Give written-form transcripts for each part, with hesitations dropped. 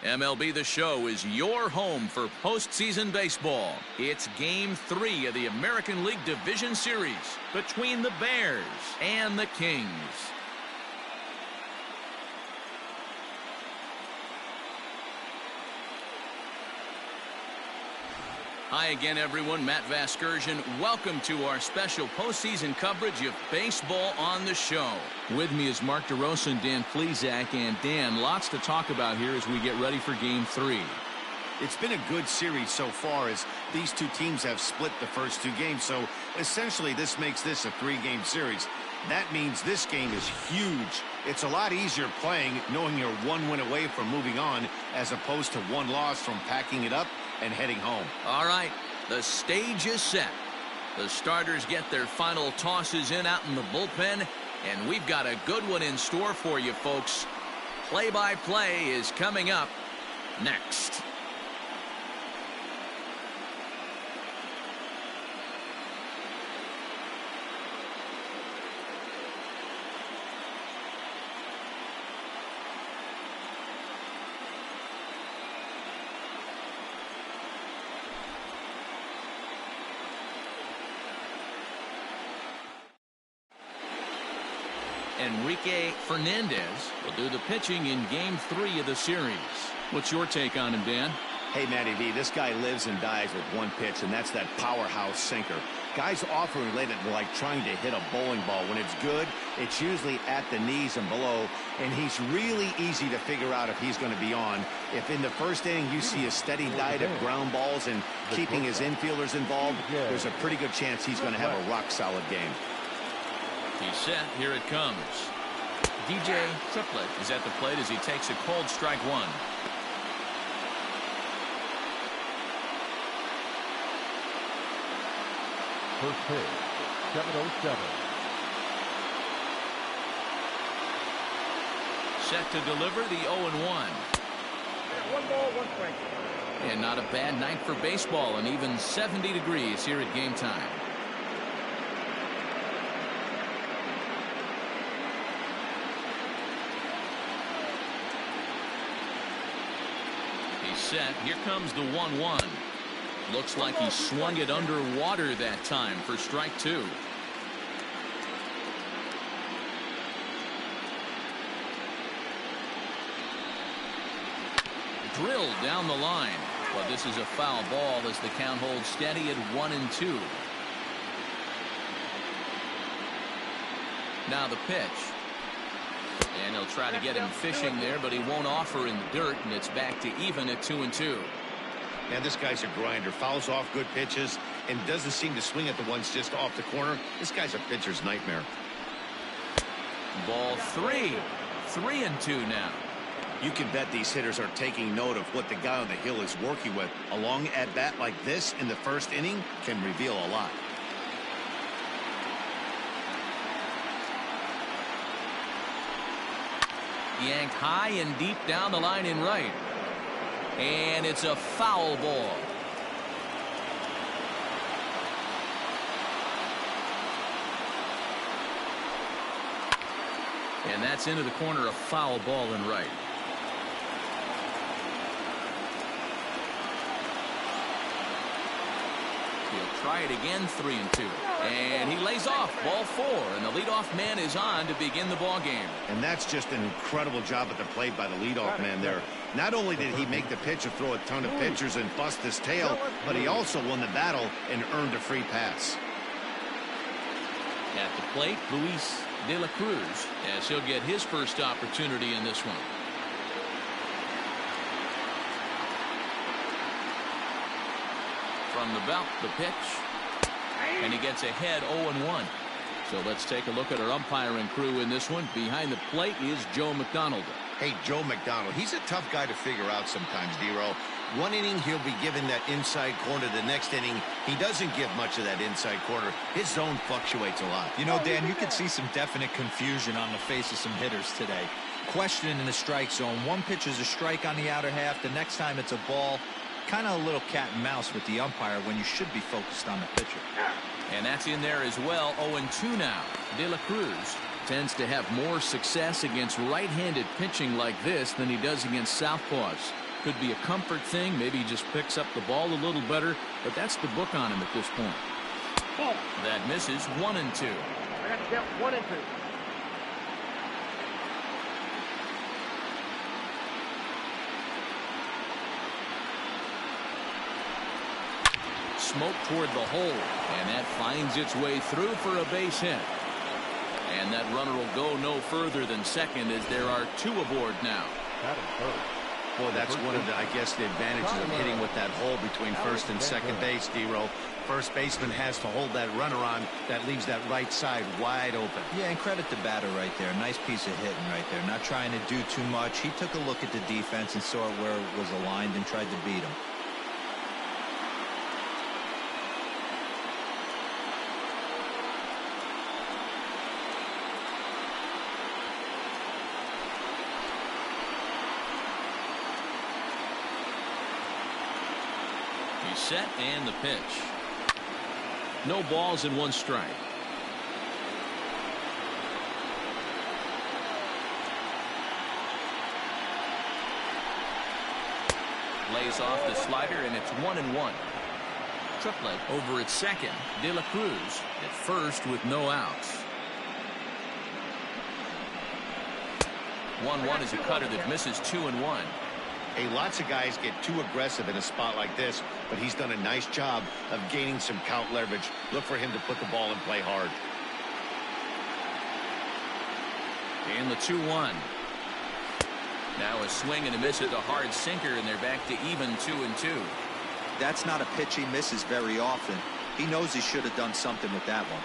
MLB The Show is your home for postseason baseball. It's Game 3 of the American League Division Series between the Bears and the Kings. Hi again, everyone. Matt Vasgersian. Welcome to our special postseason coverage of Baseball on the Show. With me is Mark DeRosa and Dan Plesac. And Dan, lots to talk about here as we get ready for Game 3. It's been a good series so far as these two teams have split the first two games. So essentially this makes this a three-game series. That means this game is huge. It's a lot easier playing knowing you're one win away from moving on as opposed to one loss from packing it up and heading home. All right, the stage is set. The starters get their final tosses in out in the bullpen, and we've got a good one in store for you, folks. Play-by-play is coming up next. Enrique Fernandez will do the pitching in Game 3 of the series. What's your take on him, Dan? Hey, Matty V, this guy lives and dies with one pitch, and that's that powerhouse sinker. Guys often relate it to like trying to hit a bowling ball. When it's good, it's usually at the knees and below, and he's really easy to figure out if he's going to be on. If in the first inning you see a steady diet of ground balls and keeping his infielders involved, there's a pretty good chance he's going to have a rock-solid game. He's set. Here it comes. DJ Triplett is at the plate as he takes a cold strike one. First pitch, 7:07. Set to deliver the 0-1. One ball, one strike. And not a bad night for baseball, and even 70 degrees here at game time. Set. Here comes the 1-1. Looks like he swung it underwater that time for strike two. Drilled down the line. But this is a foul ball as the count holds steady at 1-2. Now the pitch. And he'll try to get him fishing there, but he won't offer in the dirt, and it's back to even at 2-2. Man, this guy's a grinder. Fouls off good pitches and doesn't seem to swing at the ones just off the corner. This guy's a pitcher's nightmare. Ball 3. 3-2 now. You can bet these hitters are taking note of what the guy on the hill is working with. A long at-bat like this in the first inning can reveal a lot. Yanked high and deep down the line in right. And it's a foul ball. And that's into the corner, a foul ball in right. He'll try it again, 3-2. And he lays off, ball 4, and the leadoff man is on to begin the ball game. And that's just an incredible job at the plate by the leadoff man there. Not only did he make the pitch and throw a ton of pitchers and bust his tail, but he also won the battle and earned a free pass. At the plate, Luis de la Cruz, as he'll get his first opportunity in this one. From the belt, the pitch, and he gets ahead 0-1. So let's take a look at our umpiring crew in this one. Behind the plate is Joe McDonald. Hey, Joe McDonald, he's a tough guy to figure out sometimes, D-Row. One inning, he'll be given that inside corner. The next inning, he doesn't give much of that inside corner. His zone fluctuates a lot. You know, Dan, you could see some definite confusion on the face of some hitters today. Questioning in the strike zone. One pitch is a strike on the outer half. The next time it's a ball. Kind of a little cat and mouse with the umpire when you should be focused on the pitcher. And that's in there as well. 0-2 now. De La Cruz tends to have more success against right-handed pitching like this than he does against southpaws. Could be a comfort thing. Maybe he just picks up the ball a little better, but that's the book on him at this point. Ball. That misses 1-2. I got to count 1 and 2. Smoke toward the hole, and that finds its way through for a base hit. And that runner will go no further than second as there are 2 aboard now. Boy, that's one of the, I guess, the advantages of hitting with that hole between first and second base, D-Row. First baseman has to hold that runner on. That leaves that right side wide open. Yeah, and credit the batter right there. Nice piece of hitting right there. Not trying to do too much. He took a look at the defense and saw where it was aligned and tried to beat him. He's set and the pitch. No balls and 1 strike. Lays off the slider and it's 1-1. Triplett over at second. De La Cruz at first with no outs. 1-1 is a cutter that misses 2-1. Hey, lots of guys get too aggressive in a spot like this, but he's done a nice job of gaining some count leverage. Look for him to put the ball in play hard. And the 2-1. Now a swing and a miss at the hard sinker, and they're back to even 2-2. That's not a pitch he misses very often. He knows he should have done something with that one.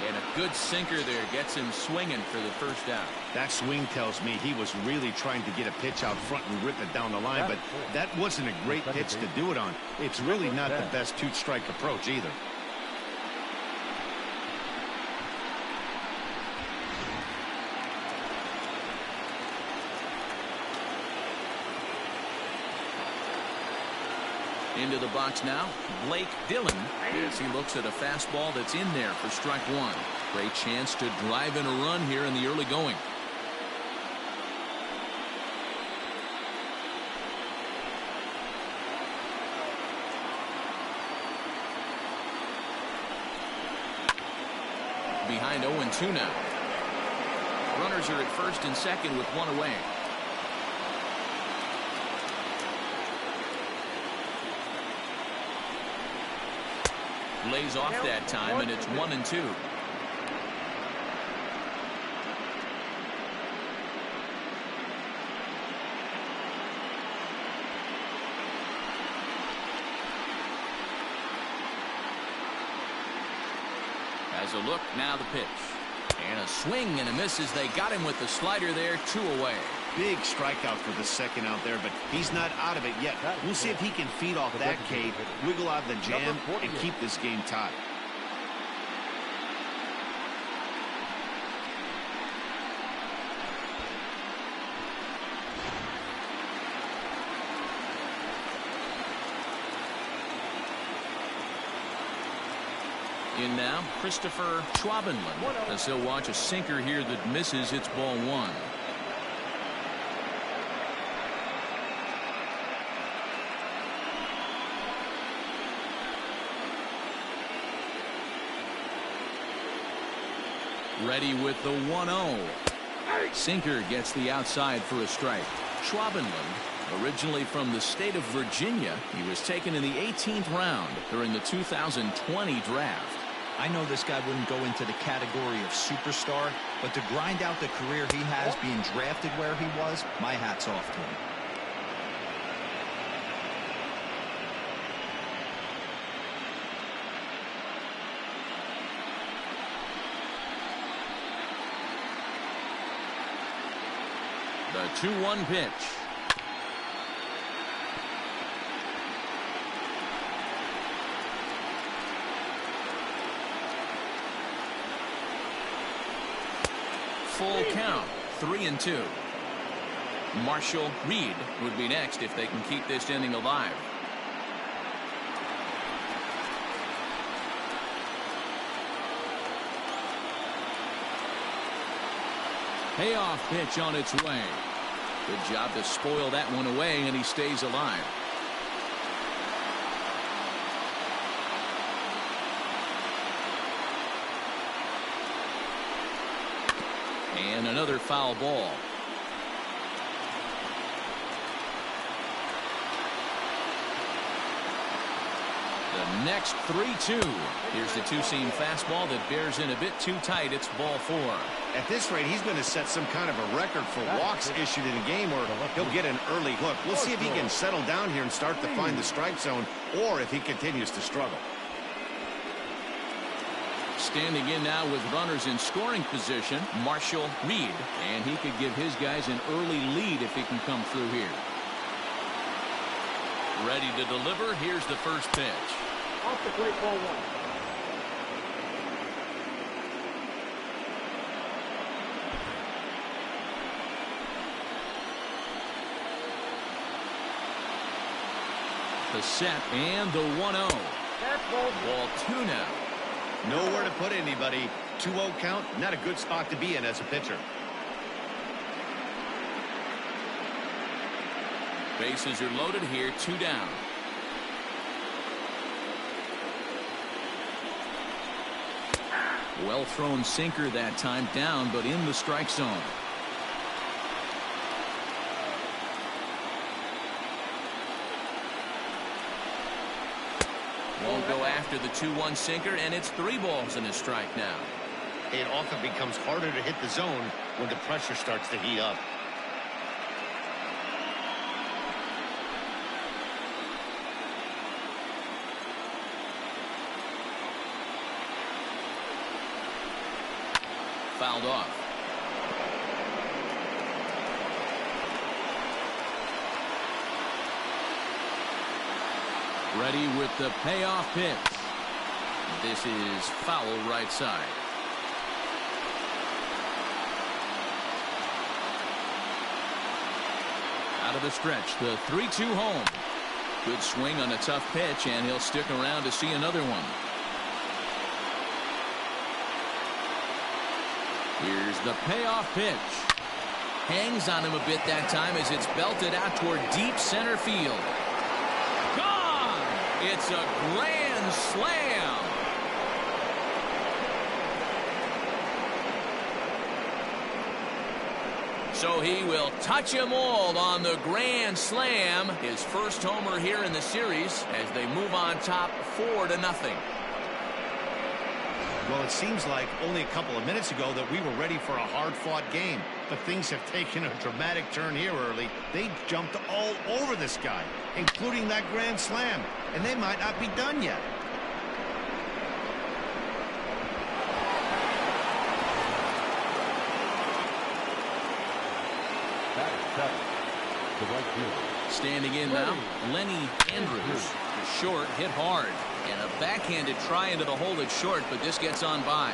And a good sinker there gets him swinging for the first out. That swing tells me he was really trying to get a pitch out front and rip it down the line, but that wasn't a great pitch to do it on. It's really not the best 2-strike approach either. Into the box now, Blake Dillon, as he looks at a fastball that's in there for strike 1. Great chance to drive in a run here in the early going. Behind 0-2 now. Runners are at first and second with 1 away. Lays off that time, and it's 1-2. As a look, now the pitch. And a swing and a miss as they got him with the slider there, 2 away. Big strikeout for the second out there, but he's not out of it yet. We'll see if he can feed off that K, wiggle out of the jam, and keep this game tied. In now, Christopher Schwabenland, as he'll watch a sinker here that misses. It's ball 1. Ready with the 1-0. Sinker gets the outside for a strike. Schwabenland, originally from the state of Virginia, he was taken in the 18th round during the 2020 draft. I know this guy wouldn't go into the category of superstar, but to grind out the career he has being drafted where he was, my hat's off to him. The 2-1 pitch. Full count, 3-2. Marshall Reed would be next if they can keep this inning alive. Payoff pitch on its way. Good job to spoil that one away, and he stays alive. And another foul ball. The next 3-2. Here's the two-seam fastball that bears in a bit too tight. It's ball 4. At this rate, he's going to set some kind of a record for walks issued in a game, or he'll get an early hook. We'll see if he can settle down here and start to find the strike zone, or if he continues to struggle. Standing in now with runners in scoring position, Marshall Reed. And he could give his guys an early lead if he can come through here. Ready to deliver. Here's the first pitch. Off the plate, ball 1. The set and the 1-0. Ball 2 now. Nowhere to put anybody. 2-0 count. Not a good spot to be in as a pitcher. Bases are loaded here. 2 down. Well thrown sinker that time, down but in the strike zone. Won't go after the 2-1 sinker, and it's 3 balls and a strike now. It often becomes harder to hit the zone when the pressure starts to heat up. Fouled off. Ready with the payoff pitch. This is foul right side. Out of the stretch, the 3-2 home. Good swing on a tough pitch, and he'll stick around to see another one. Here's the payoff pitch. Hangs on him a bit that time as it's belted out toward deep center field. Gone! It's a grand slam. So he will touch them all on the grand slam. His first homer here in the series as they move on top 4-0. Well, it seems like only a couple of minutes ago that we were ready for a hard-fought game. But things have taken a dramatic turn here early. They jumped all over this guy, including that grand slam. And they might not be done yet. Standing in now, Lenny Andrews. Short, hit hard. And a backhanded try into the hole that's short, but this gets on by.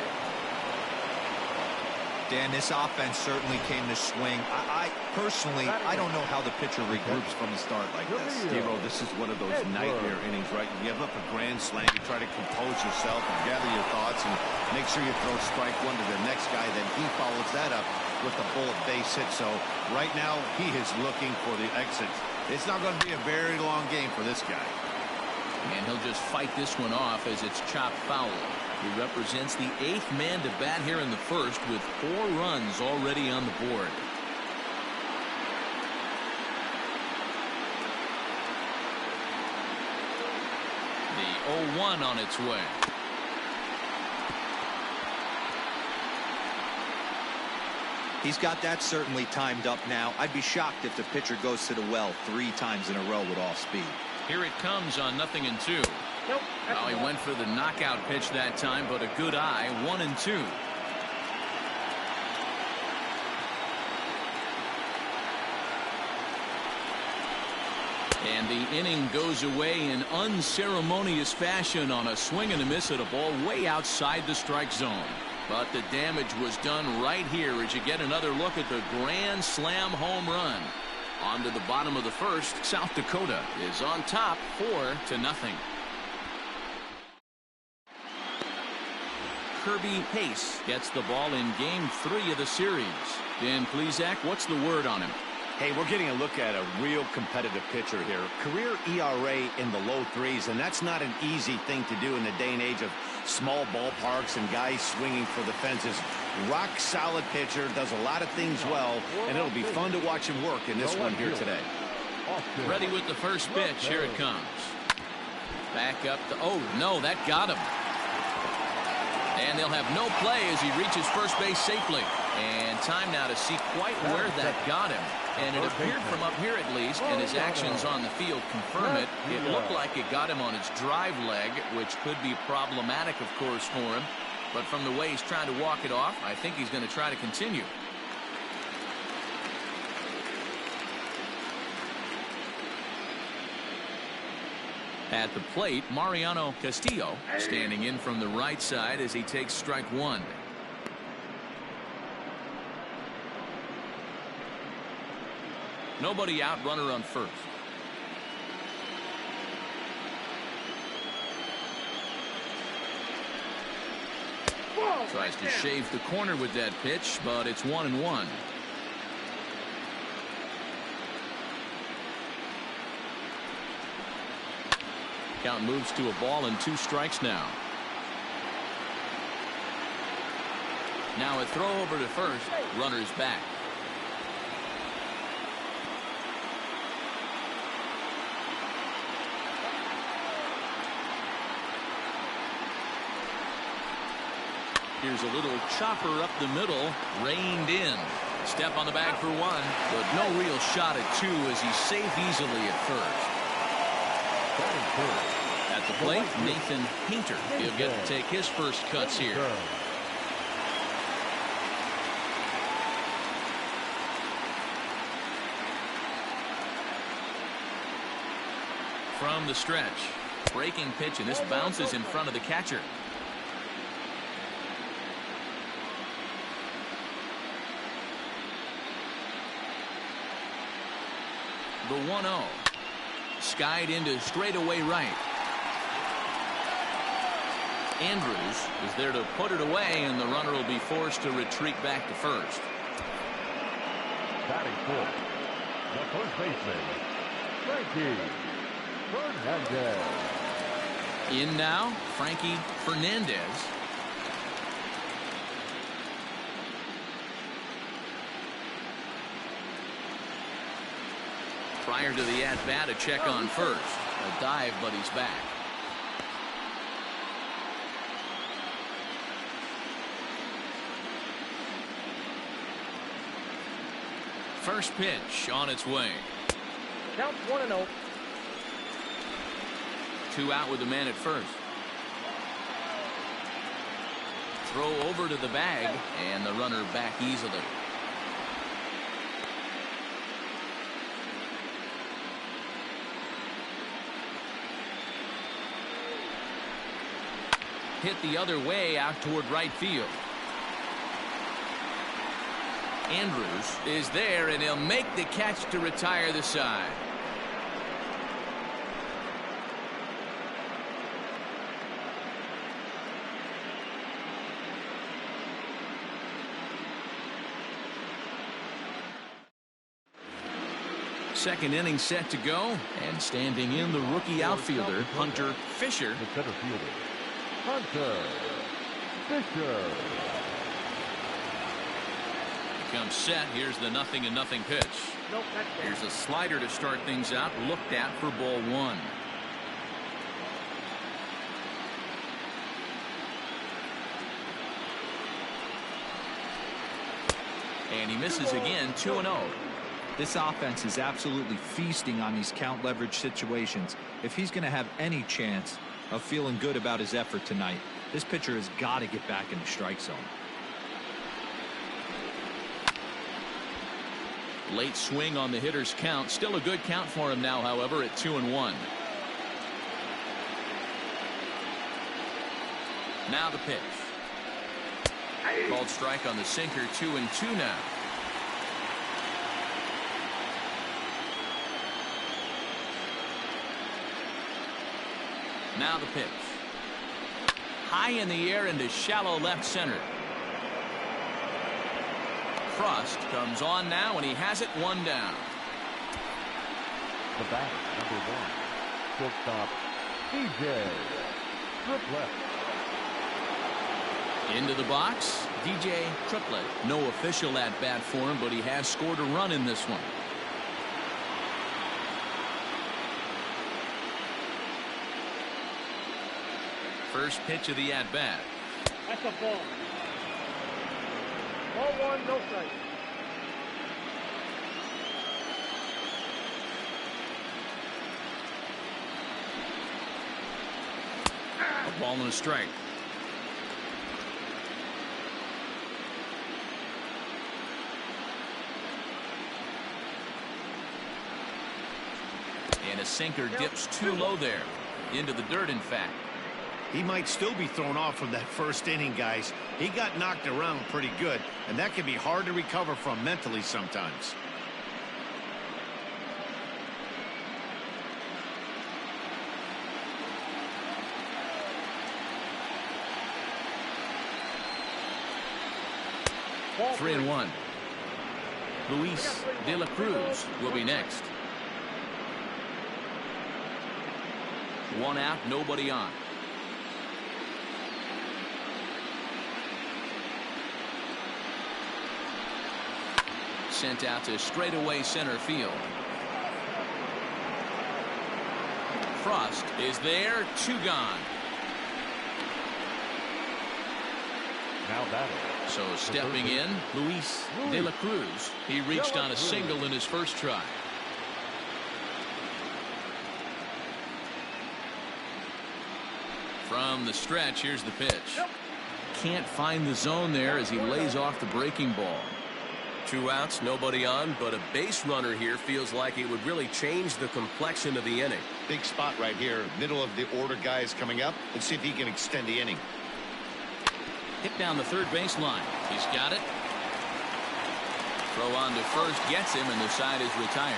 Dan, this offense certainly came to swing. I personally, I don't know how the pitcher regroups from a start like this. Dero, this is one of those nightmare innings, right? You give up a grand slam, you try to compose yourself and gather your thoughts and make sure you throw strike 1 to the next guy. Then he follows that up with the bullet base hit. So right now he is looking for the exit. It's not going to be a very long game for this guy. And he'll just fight this one off as it's chopped foul. He represents the 8th man to bat here in the first with 4 runs already on the board. The 0-1 on its way. He's got that certainly timed up now. I'd be shocked if the pitcher goes to the well 3 times in a row with off speed. Here it comes on 0-2. Nope. Well, he went for the knockout pitch that time, but a good eye. 1-2. And the inning goes away in unceremonious fashion on a swing and a miss at a ball way outside the strike zone. But the damage was done right here as you get another look at the grand slam home run. On to the bottom of the first, South Dakota is on top 4-0. Kirby Pace gets the ball in Game 3 of the series. Dan Plesac, what's the word on him? Hey, we're getting a look at a real competitive pitcher here. Career ERA in the low 3s, and that's not an easy thing to do in the day and age of small ballparks and guys swinging for the fences. Rock solid pitcher, does a lot of things well, and it'll be fun to watch him work in this one here today. Ready with the first pitch. Here it comes. Back up to, oh no, that got him. And they'll have no play as he reaches first base safely. And time now to see quite where that got him. And it appeared from up here at least, and his actions on the field confirm it. It looked like it got him on his drive leg, which could be problematic, of course, for him. But from the way he's trying to walk it off, I think he's going to try to continue. At the plate, Mariano Castillo standing in from the right side as he takes strike one. Nobody out, runner on first. Tries to shave the corner with that pitch, but it's 1-1. Count moves to a ball and 2 strikes now. Now a throw over to first. Runner's back. Here's a little chopper up the middle, reined in. Step on the bag for 1, but no real shot at 2 as he's safe easily at first. At the plate, Nathan Painter. He'll get to take his first cuts here. From the stretch, breaking pitch, and this bounces in front of the catcher. The 1-0. Skied into straightaway right. Andrews is there to put it away, and the runner will be forced to retreat back to first. Batting fourth, the first baseman, Enrique Fernandez. In now, Enrique Fernandez. Prior to the at-bat, a check on first. A dive, but he's back. First pitch on its way. Count 1-0. 2 out with the man at first. Throw over to the bag, and the runner back easily. Hit the other way out toward right field. Andrews is there, and he'll make the catch to retire the side. Second inning set to go, and standing in the rookie outfielder, Hunter Fisher. The center fielder, Hunter Fisher. Comes set. Here's the 0-0 pitch. Nope, that's bad. Here's a slider to start things out. Looked at for ball 1. And he misses again. 2-0. This offense is absolutely feasting on these count leverage situations. If he's going to have any chance of feeling good about his effort tonight, this pitcher has got to get back in the strike zone. Late swing on the hitter's count. Still a good count for him now, however, at 2-1. Now the pitch. Called strike on the sinker. 2-2 now. Now the pitch. high in the air into shallow left center. Frost comes on now, and he has it one down. The batter, number 1, shortstop, DJ Triplett. Into the box, DJ Triplett. No official at bat for him, but he has scored a run in this one. First pitch of the at bat. That's a ball. Ball 1, no strike. A ball and a strike. And a sinker dips too low there. Into the dirt, in fact. He might still be thrown off from that first inning, guys. He got knocked around pretty good, and that can be hard to recover from mentally sometimes. Ball 3-1. Luis De La Cruz will be next. One out, nobody on. Sent out to straightaway center field. Frost is there, 2 gone. Now batting. So stepping in, Luis De La Cruz. He reached on a single in his first try. From the stretch, here's the pitch. Can't find the zone there as he lays off the breaking ball. 2 outs, nobody on, but a base runner here feels like it would really change the complexion of the inning. Big spot right here. Middle of the order guys coming up. Let's see if he can extend the inning. Hit down the third baseline. He's got it. Throw on to first gets him, and the side is retired.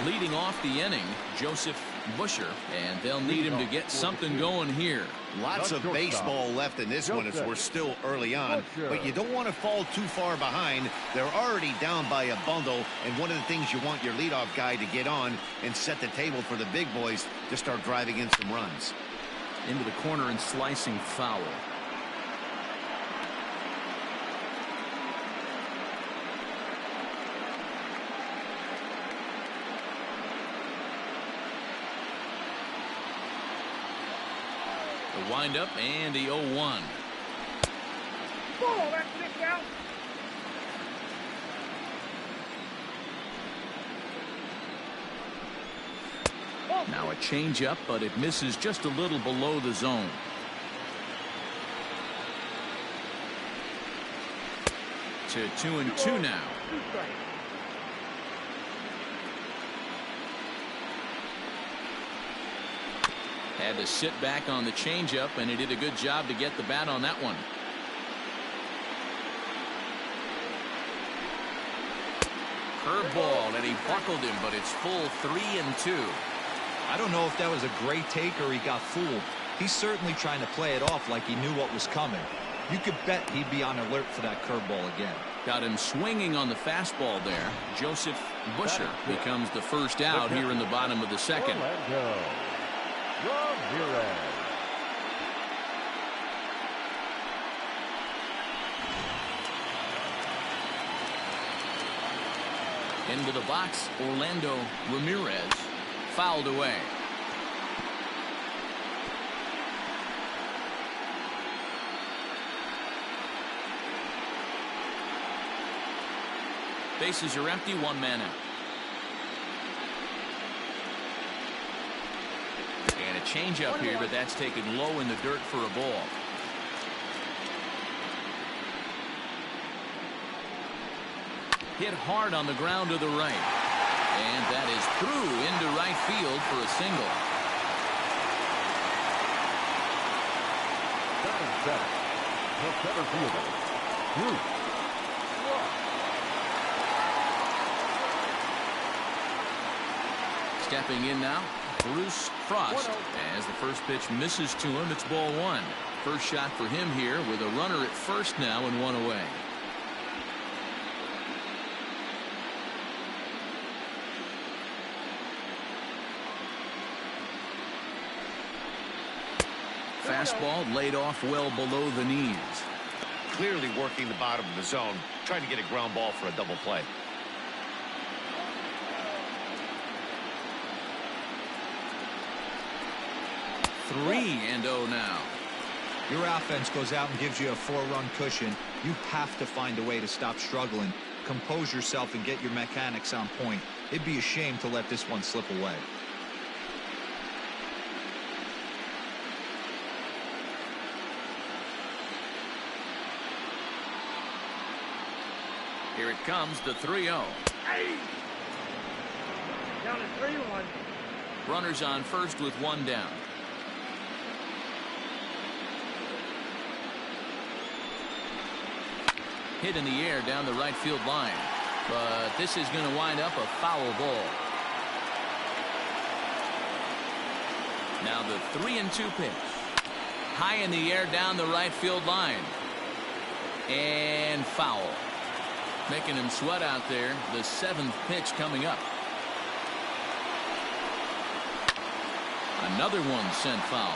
Leading off the inning, Joseph Busher, and they'll need him to get something going here. Lots of baseball left in this one as we're still early on, but you don't want to fall too far behind. They're already down by a bundle, and one of the things you want your leadoff guy to get on and set the table for the big boys to start driving in some runs. Into the corner and slicing foul. The windup and the 0-1. Ball, that's kicked out. Now a changeup, but it misses just a little below the zone. To 2-2 now. 2 strikes. Had to sit back on the changeup, and he did a good job to get the bat on that one. Curveball, and he buckled him, but it's full 3-2. I don't know if that was a great take or he got fooled. He's certainly trying to play it off like he knew what was coming. You could bet he'd be on alert for that curveball again. Got him swinging on the fastball there. Joseph Busher becomes the first out here in the bottom of the second. Ramirez. Into the box, Orlando Ramirez. Fouled away. Bases are empty, 1 man out. And a changeup here, but that's taken low in the dirt for a ball. Hit hard on the ground to the right. And that is through into right field for a single. 7, the center fielder, Cruz. Stepping in now, Bruce Frost. As the first pitch misses to him, it's ball 1. First shot for him here with a runner at first now and 1 away. Fastball laid off well below the knees. Clearly working the bottom of the zone, trying to get a ground ball for a double play. Three and 0 now. Your offense goes out and gives you a 4-run cushion. You have to find a way to stop struggling. Compose yourself and get your mechanics on point. It'd be a shame to let this one slip away. Here it comes, the 3-0. Hey! Down to 3-1. Runners on first with 1 down. Hit in the air down the right field line, but this is going to wind up a foul ball. Now the 3-2 pitch. High in the air down the right field line. And foul. Making him sweat out there. The 7th pitch coming up. Another one sent foul.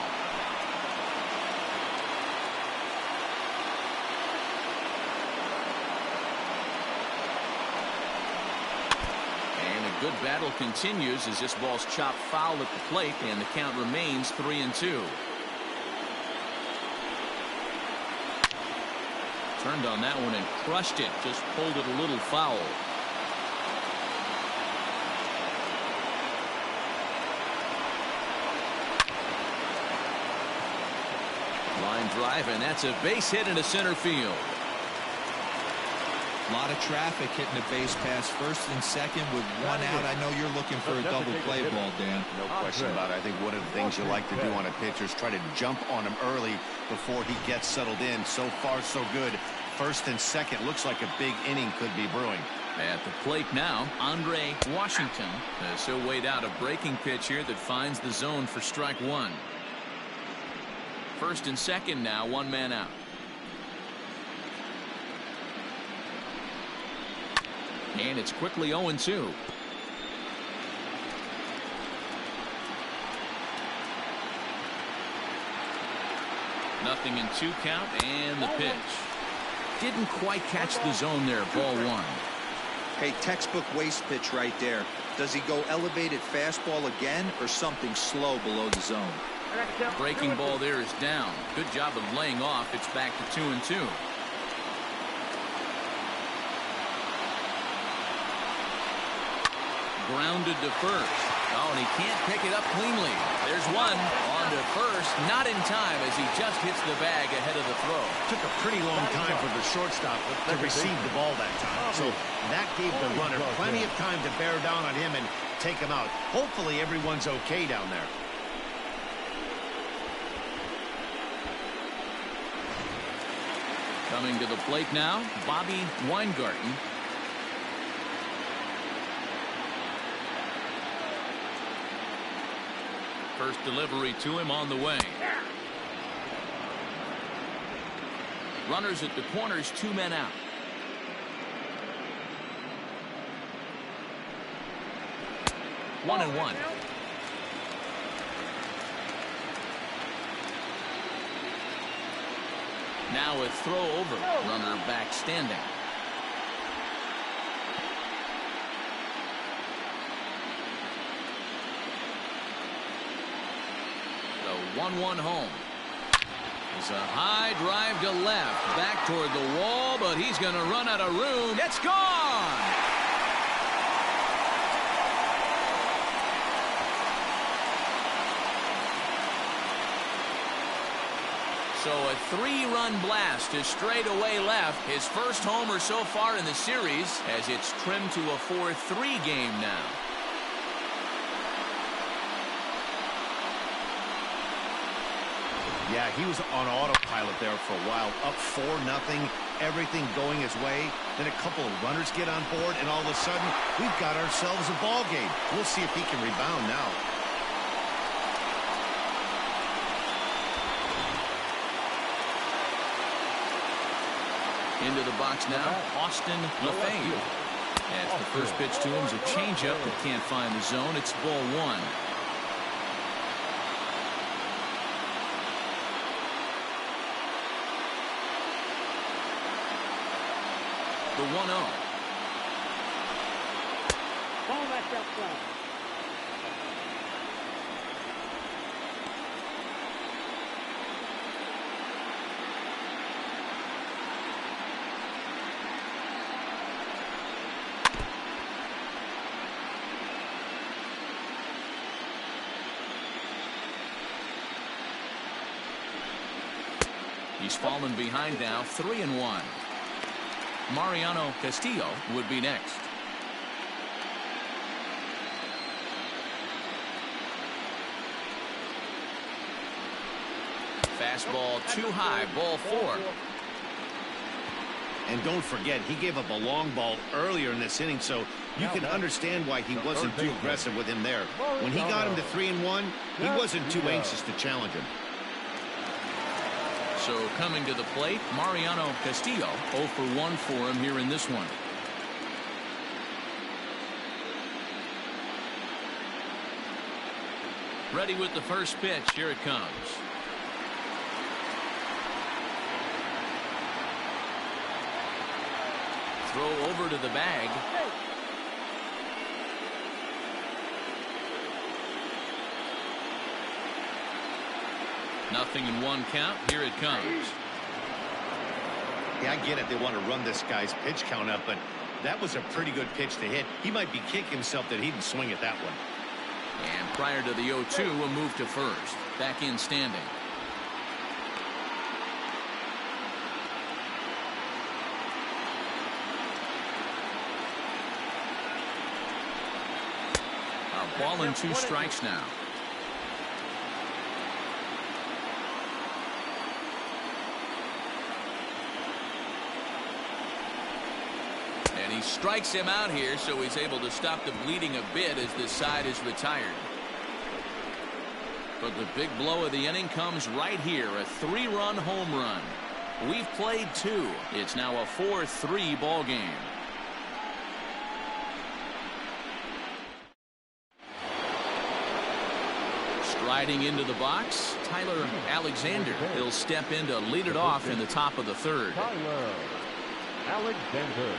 And a good battle continues as this ball's chopped foul at the plate, and the count remains 3-2. Turned on that one and crushed it. Just pulled it a little foul. Line drive, and that's a base hit into center field. A lot of traffic hitting the base pass first and second with 1 out. I know you're looking for a double play ball, Dan. No question about it. I think one of the things you like to do on a pitcher is try to jump on him early before he gets settled in. So far, so good. First and second, looks like a big inning could be brewing. At the plate now, Andre Washington has so weighed out a breaking pitch here that finds the zone for strike 1. First and second now, 1 man out. And it's quickly 0-2. Nothing in 2 count, and the pitch. Didn't quite catch the zone there, ball 1. Hey, textbook waste pitch right there. Does he go elevated fastball again or something slow below the zone? Breaking ball there is down. Good job of laying off. It's back to 2-2. Grounded to first. Oh, and he can't pick it up cleanly. There's one on to first. Not in time as he just hits the bag ahead of the throw. Took a pretty long time for the shortstop to receive the ball that time. So that gave the runner plenty of time to bear down on him and take him out. Hopefully everyone's okay down there. Coming to the plate now, Bobby Weingarten. First delivery to him on the way. Runners at the corners, 2 men out. One and one. Now a throw over. Runner back standing. The 1-1 home. It's a high drive to left. Back toward the wall, but he's going to run out of room. It's gone! So a 3-run blast to straightaway left. His first homer so far in the series as it's trimmed to a 4-3 game now. Yeah, he was on autopilot there for a while. Up 4-0, everything going his way. Then a couple of runners get on board, and all of a sudden, we've got ourselves a ball game. We'll see if he can rebound now. Into the box now, Austin LaFave. As the first pitch to him is a changeup that can't find the zone. It's ball one. The 1-0. Ball back up front. He's fallen behind now, 3-1. Mariano Castillo would be next. Fastball too high, ball 4. And don't forget, he gave up a long ball earlier in this inning, so you can understand why he wasn't too aggressive with him there. When he got him to 3-1, he wasn't too anxious to challenge him. So coming to the plate, Mariano Castillo, 0 for 1 for him here in this one. Ready with the first pitch. Here it comes. Throw over to the bag. Nothing in 1 count. Here it comes. Yeah, I get it. They want to run this guy's pitch count up, but that was a pretty good pitch to hit. He might be kicking himself that he didn't swing at that one. And prior to the 0-2, a move to first. Back in standing. A ball and 2 strikes now. And he strikes him out here, so he's able to stop the bleeding a bit as this side is retired. But the big blow of the inning comes right here, a 3-run home run. We've played 2. It's now a 4-3 ball game. Striding into the box, Tyler Alexander. He'll step in to lead it off in the top of the 3rd. Tyler Alexander.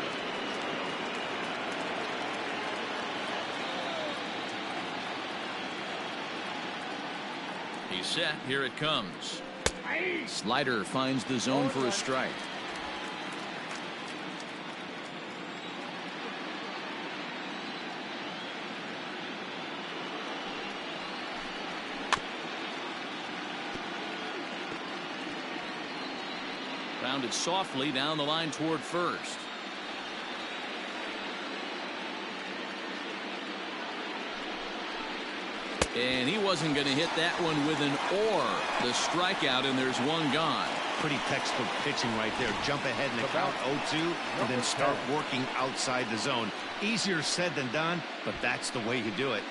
He's set. Here it comes. Slider finds the zone for a strike. Rounded softly down the line toward first. And he wasn't going to hit that one with an or. The strikeout, and there's 1 gone. Pretty textbook pitching right there. Jump ahead in the count 0-2 and then start working outside the zone. Easier said than done, but that's the way you do it.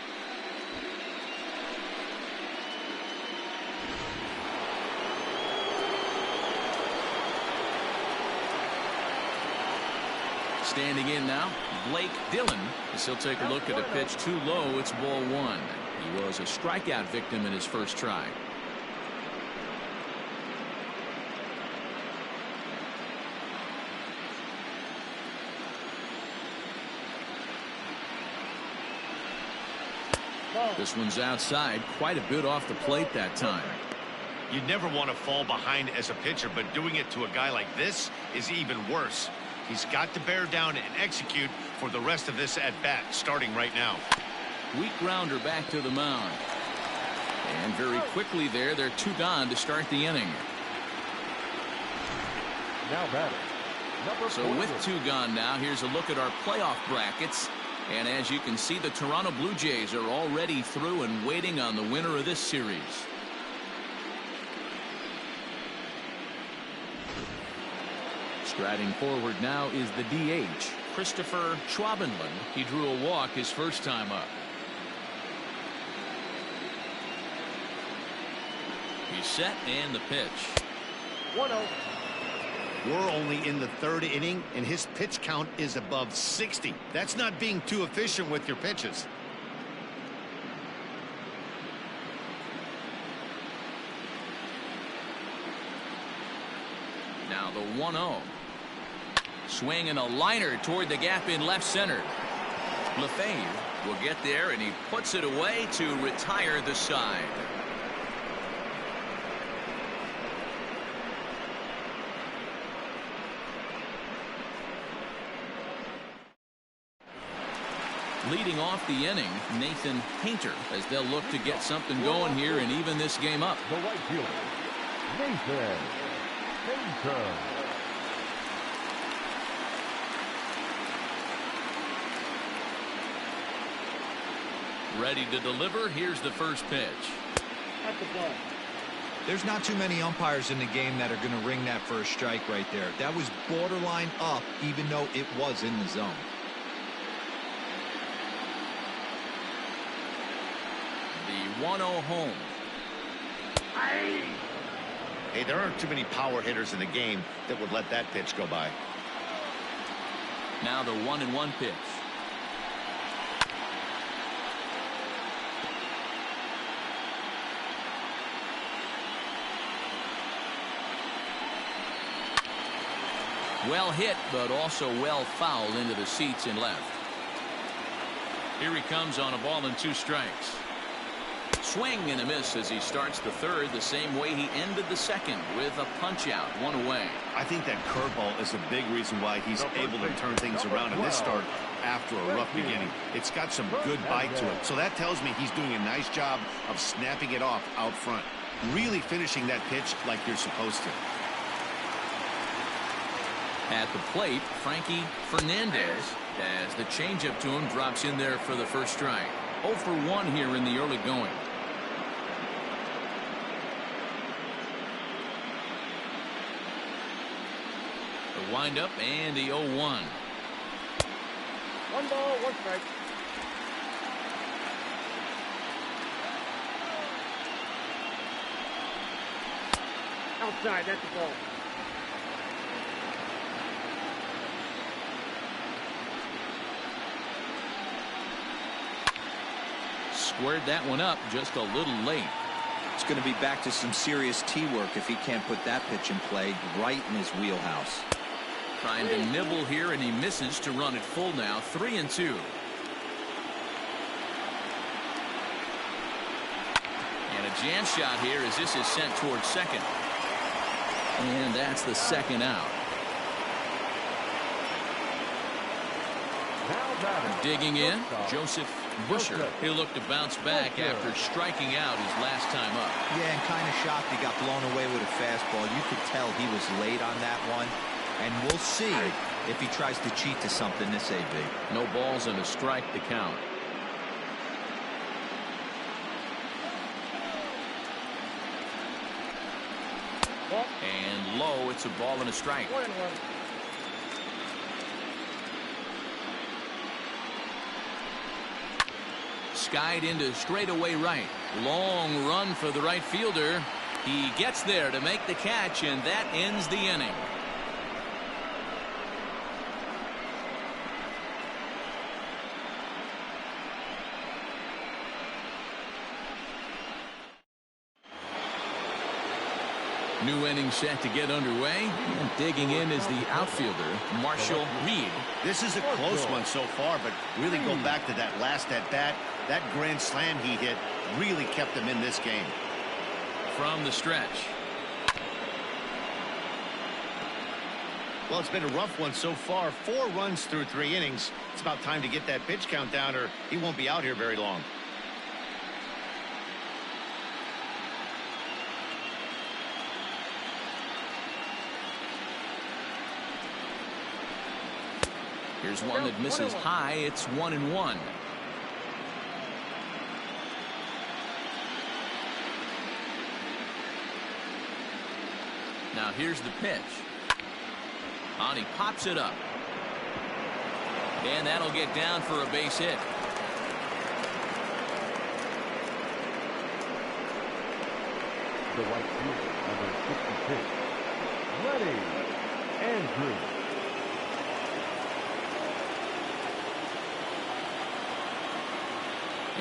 Standing in now, Blake Dillon, as he'll take a look at a pitch too low. It's ball 1. He was a strikeout victim in his first try. This one's outside, quite a bit off the plate that time. You'd never want to fall behind as a pitcher, but doing it to a guy like this is even worse. He's got to bear down and execute for the rest of this at-bat, starting right now. Weak grounder back to the mound. And very quickly there, they're 2 gone to start the inning. Now batting. So with 2 gone now, here's a look at our playoff brackets. And as you can see, the Toronto Blue Jays are already through and waiting on the winner of this series. Riding forward now is the DH, Christopher Schwabenland. He drew a walk his first time up. He's set and the pitch. 1-0. We're only in the third inning, and his pitch count is above 60. That's not being too efficient with your pitches. Now the 1-0. Swing and a liner toward the gap in left center. Lefebvre will get there, and he puts it away to retire the side. Leading off the inning, Nathan Painter, as they'll look to get something going here and even this game up. The right fielder, Nathan Painter. Ready to deliver. Here's the first pitch. At the ball. There's not too many umpires in the game that are going to ring that first strike right there. That was borderline up, even though it was in the zone. The 1-0 home. Hey, there aren't too many power hitters in the game that would let that pitch go by. Now the 1-1 pitch. Well hit, but also well fouled into the seats and left. Here he comes on a ball and 2 strikes. Swing and a miss as he starts the third the same way he ended the second, with a punch out, 1 away. I think that curveball is a big reason why he's able to turn things around in this start after a rough beginning. It's got some good bite to it, so that tells me he's doing a nice job of snapping it off out front, really finishing that pitch like you're supposed to. At the plate, Enrique Fernandez, as the changeup to him drops in there for the first strike. 0 for 1 here in the early going. The windup and the 0-1. 1 ball, 1 strike. Outside, that's the ball. Squared that one up just a little late. It's going to be back to some serious tee work if he can't put that pitch in play right in his wheelhouse. Trying to nibble here, and he misses to run it full now. 3-2. And a jam shot here as this is sent towards second. And that's the second out. Digging in, Joseph Busher. He'll look to bounce back after striking out his last time up. Yeah, and kind of shocked he got blown away with a fastball. You could tell he was late on that one. And we'll see if he tries to cheat to something this AB. No balls and a strike to count. And low, it's a ball and a strike. 1-1. Skied into straightaway right. Long run for the right fielder. He gets there to make the catch, and that ends the inning. New inning set to get underway, and digging in is the outfielder, Marshall Reed. This is a close one so far, but really go back to that last at-bat. That grand slam he hit really kept him in this game. From the stretch. Well, it's been a rough one so far. 4 runs through 3 innings. It's about time to get that pitch count down, or he won't be out here very long. Here's one that misses high. It's 1-1. Now here's the pitch. And he pops it up. And that'll get down for a base hit. The right fielder, number 66, Lenny Andrews.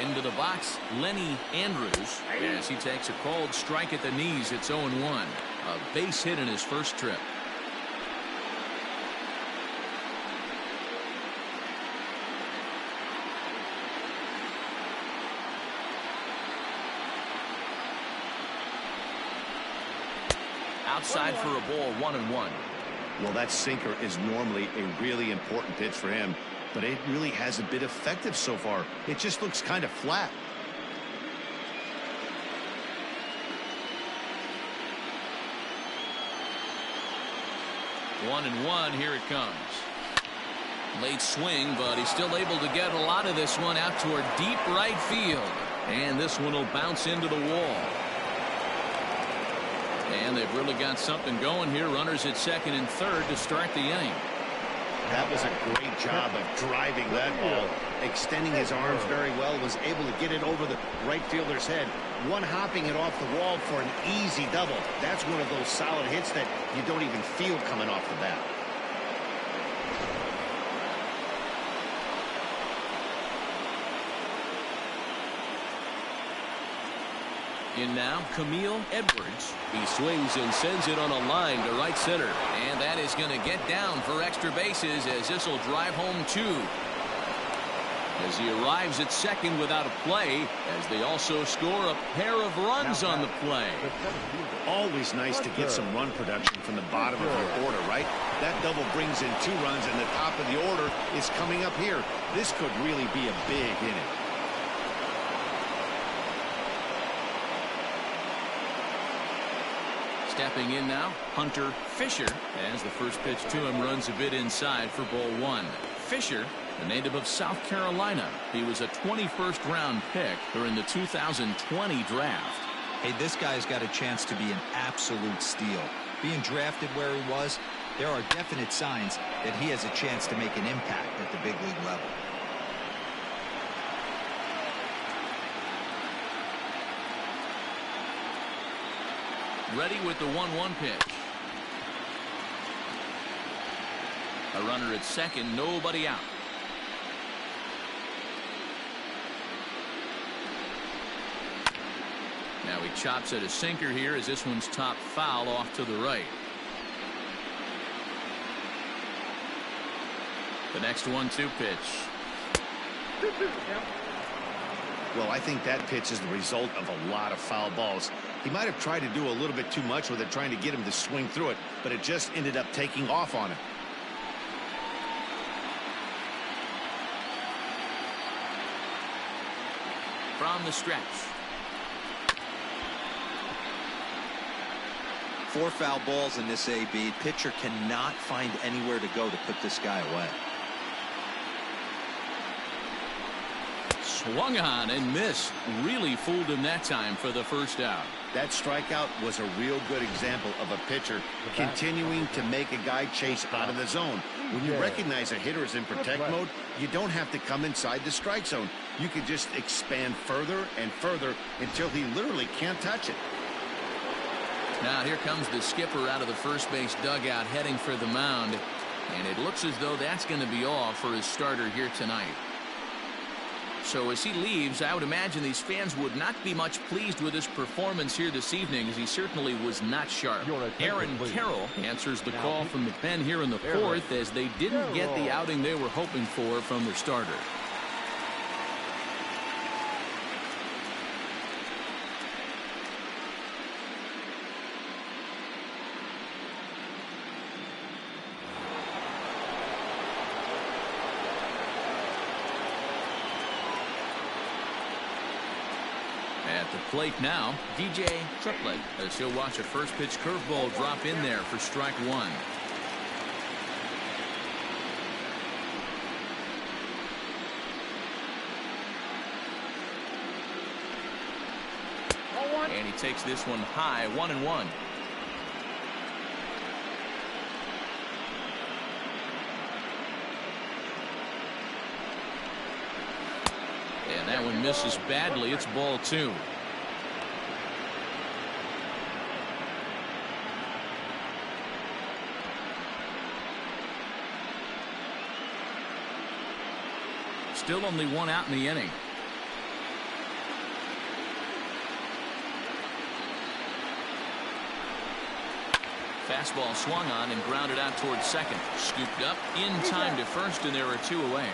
Into the box, Lenny Andrews, as he takes a cold strike at the knees. It's 0-1. A base hit in his first trip. Outside for a ball, 1-1. Well, that sinker is normally a really important pitch for him, but it really hasn't been effective so far. It just looks kind of flat. One and one, here it comes. Late swing, but he's still able to get a lot of this one out toward deep right field. And this one will bounce into the wall. And they've really got something going here. Runners at second and third to start the inning. That was a great job of driving that ball. Extending his arms very well. Was able to get it over the right fielder's head. One hopping it off the wall for an easy double. That's one of those solid hits that you don't even feel coming off the bat. In now, Camille Edwards. He swings and sends it on a line to right center. And that is going to get down for extra bases as this will drive home 2. As he arrives at second without a play, as they also score a pair of runs on the play. Always nice to get some run production from the bottom of your order, right? That double brings in 2 runs, and the top of the order is coming up here. This could really be a big inning. Stepping in now, Hunter Fisher, as the first pitch to him runs a bit inside for ball 1. Fisher, a native of South Carolina. He was a 21st round pick during the 2020 draft. Hey, this guy's got a chance to be an absolute steal. Being drafted where he was, there are definite signs that he has a chance to make an impact at the big league level. Ready with the 1-1 pitch. A runner at second, nobody out. Now he chops at a sinker here as this one's top foul off to the right. The next 1-2 pitch. Well, I think that pitch is the result of a lot of foul balls. He might have tried to do a little bit too much with it, trying to get him to swing through it, but it just ended up taking off on him. From the stretch. 4 foul balls in this AB. Pitcher cannot find anywhere to go to put this guy away. Swung on and missed. Really fooled him that time for the first out. That strikeout was a real good example of a pitcher continuing to make a guy chase out of the zone. When you recognize a hitter is in protect mode, you don't have to come inside the strike zone. You can just expand further and further until he literally can't touch it. Now here comes the skipper out of the first base dugout heading for the mound. And it looks as though that's going to be all for his starter here tonight. So as he leaves, I would imagine these fans would not be much pleased with his performance here this evening, as he certainly was not sharp. Aaron Carroll answers the call from the pen here in the 4th, as they didn't get the outing they were hoping for from their starter. At the plate now, DJ Triplett, as he'll watch a first pitch curveball drop in there for strike 1. And he takes this one high, 1-1. And that one misses badly. It's ball 2. Still only 1 out in the inning. Fastball swung on and grounded out towards second. Scooped up in time to first, and there are 2 away.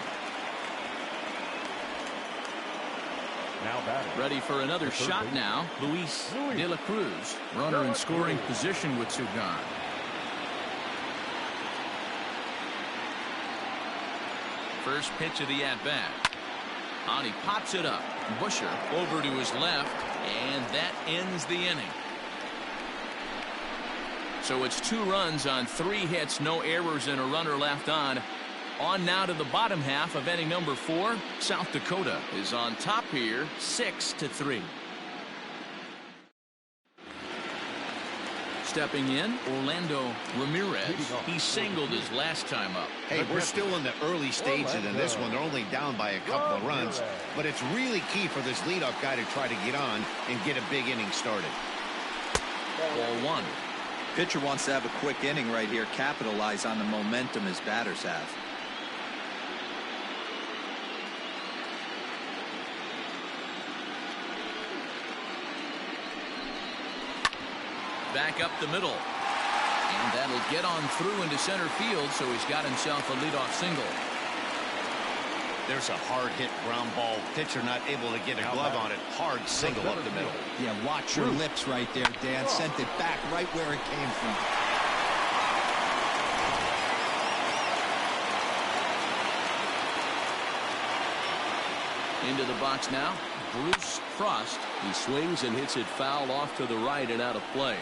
Now batting. Ready for another shot now. Luis de la Cruz. Runner in scoring position with 2 gone. First pitch of the at-bat. On he pops it up. Busher over to his left, and that ends the inning. So it's 2 runs on 3 hits, no errors, and a runner left on. On now to the bottom half of inning number 4. South Dakota is on top here, 6-3. Stepping in, Orlando Ramirez. He singled his last time up. Hey, we're still in the early stages in this one. They're only down by a couple of runs, but it's really key for this leadoff guy to try to get on and get a big inning started. Ball 1. Pitcher wants to have a quick inning right here, capitalize on the momentum his batters have. Back up the middle. And that'll get on through into center field, so he's got himself a leadoff single. There's a hard hit ground ball. Pitcher not able to get a glove on it. Hard single up the middle. Yeah, watch your lips right there, Dan. Sent it back right where it came from. Into the box now, Bruce Frost. He swings and hits it foul off to the right and out of play.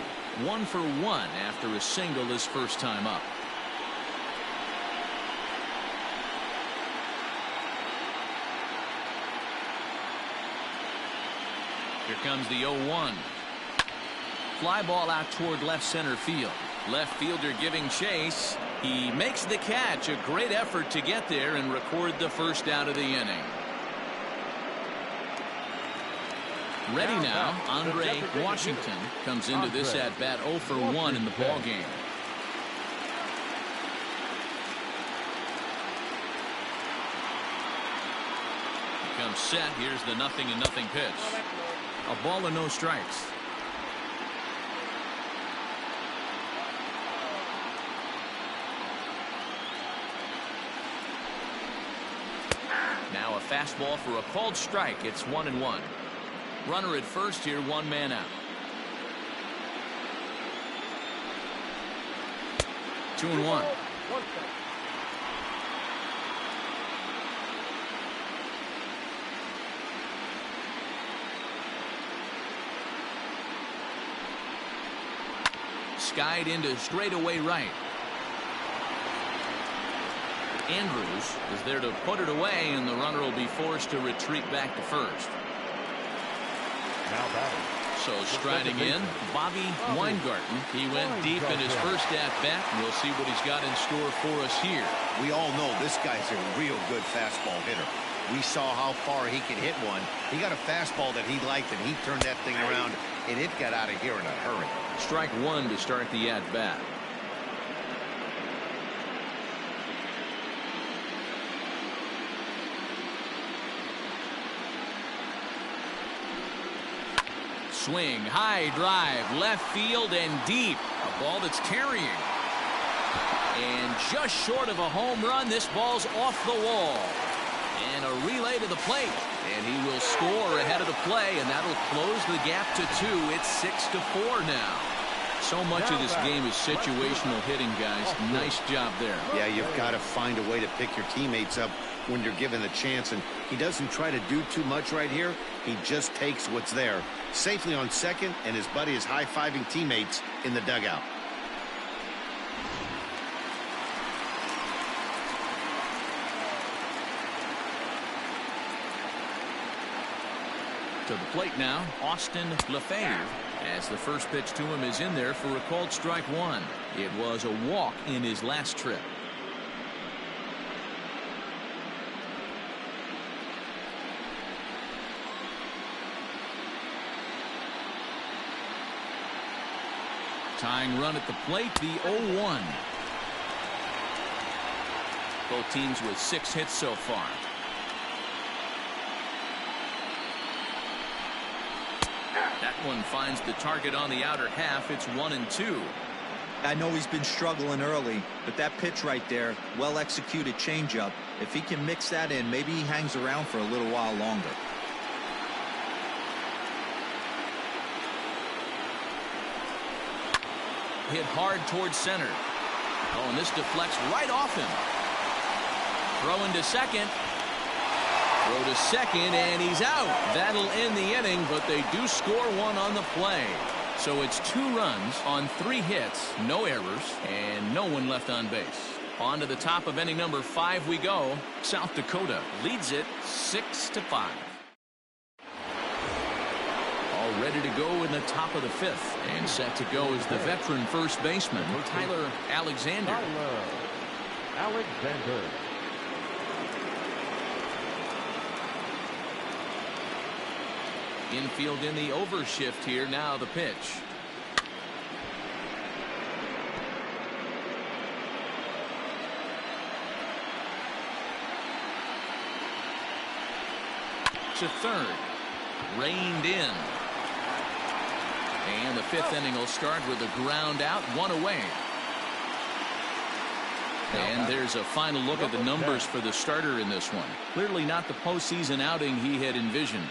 1 for 1 after a single his first time up. Here comes the 0-1. Fly ball out toward left center field. Left fielder giving chase. He makes the catch. A great effort to get there and record the first out of the inning. Ready now, Andre Washington comes into this at bat 0 for 1 in the ball game. He comes set. Here's the 0-0 pitch. A ball and no strikes. Now a fastball for a called strike. It's 1-1. Runner at first here, 1 man out. 2-1. Skied into straightaway right. Andrews is there to put it away, and the runner will be forced to retreat back to first. Now batting. So striding in, Bobby Weingarten. He went deep in his first at-bat. We'll see what he's got in store for us here. We all know this guy's a real good fastball hitter. We saw how far he could hit one. He got a fastball that he liked, and he turned that thing around, and it got out of here in a hurry. Strike 1 to start the at-bat. Swing, high drive, left field and deep. A ball that's carrying. And just short of a home run, this ball's off the wall. And a relay to the plate. And he will score ahead of the play, and that'll close the gap to 2. It's 6-4 now. So much of this game is situational hitting, guys. Nice job there. Yeah, you've got to find a way to pick your teammates up when you're given the chance, and he doesn't try to do too much right here. He just takes what's there. Safely on second, and his buddy is high-fiving teammates in the dugout. To the plate now, Austin Lefebvre, as the first pitch to him is in there for a called strike 1. It was a walk in his last trip. Tying run at the plate, the 0-1. Both teams with 6 hits so far. That one finds the target on the outer half. It's 1-2. I know he's been struggling early, but that pitch right there, well executed changeup. If he can mix that in, maybe he hangs around for a little while longer. Hit hard towards center. Oh, and this deflects right off him. Throw into second. Throw to second, and he's out. That'll end the inning, but they do score one on the play. So it's 2 runs on 3 hits, no errors, and no one left on base. On to the top of inning number 5 we go. South Dakota leads it 6-5. All ready to go in the top of the 5th. And set to go is the veteran first baseman, Tyler Alexander. Alexander. Infield in the overshift here. Now the pitch. To third. Reined in. And the 5th inning will start with a ground out, 1 away. And there's a final look at the numbers for the starter in this one. Clearly not the postseason outing he had envisioned.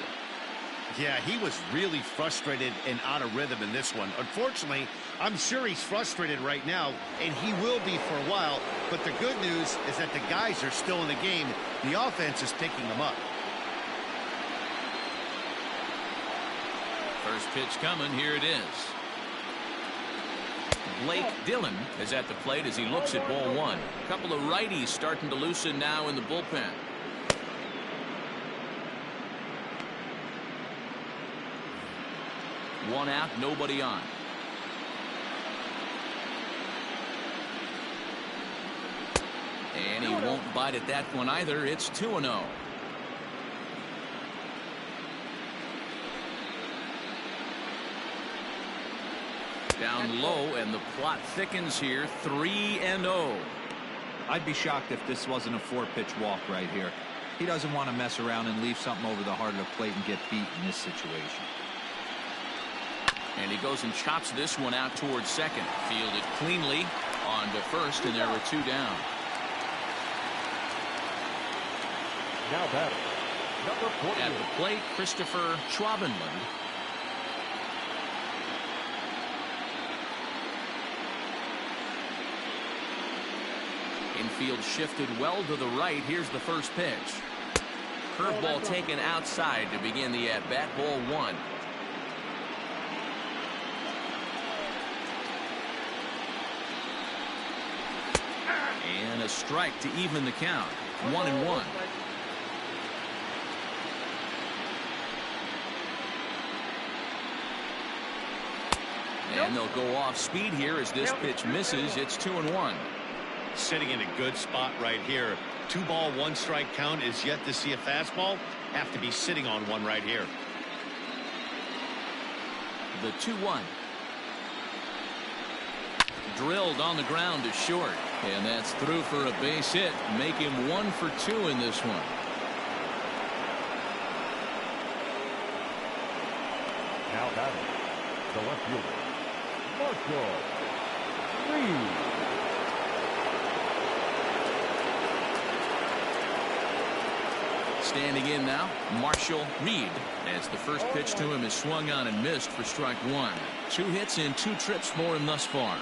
Yeah, he was really frustrated and out of rhythm in this one. Unfortunately, I'm sure he's frustrated right now, and he will be for a while. But the good news is that the guys are still in the game. The offense is picking them up. First pitch coming. Here it is. Blake Dillon is at the plate as he looks at ball 1. A couple of righties starting to loosen now in the bullpen. One out, nobody on. And he won't bite at that one either. It's 2-0. Down low, and the plot thickens here. 3-0. I'd be shocked if this wasn't a 4-pitch walk right here. He doesn't want to mess around and leave something over the heart of the plate and get beat in this situation. And he goes and chops this one out towards second. Fielded cleanly on to first, and there were 2 down. Now batting, number 40. At the plate, Christopher Schwabenland. Infield shifted well to the right. Here's the first pitch. Curveball taken outside to begin the at-bat. Ball 1. And a strike to even the count. 1-1. And they'll go off speed here as this pitch misses. It's 2-1. Sitting in a good spot right here. 2-ball, 1-strike count is yet to see a fastball. Have to be sitting on one right here. The 2-1. Drilled on the ground to short. And that's through for a base hit. Make him 1 for 2 in this one. Now batting, the left fielder, Marshall Cruz. Standing in now, Marshall Reed, as the first pitch to him is swung on and missed for strike 1. 2 hits and 2 trips for him thus far.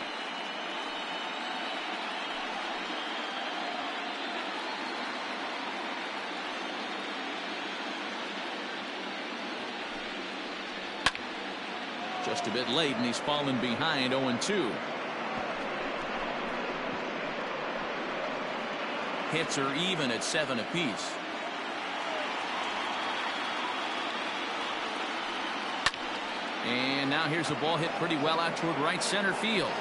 Just a bit late, and he's fallen behind 0-2. Hits are even at 7 apiece. And now here's a ball hit pretty well out toward right center field.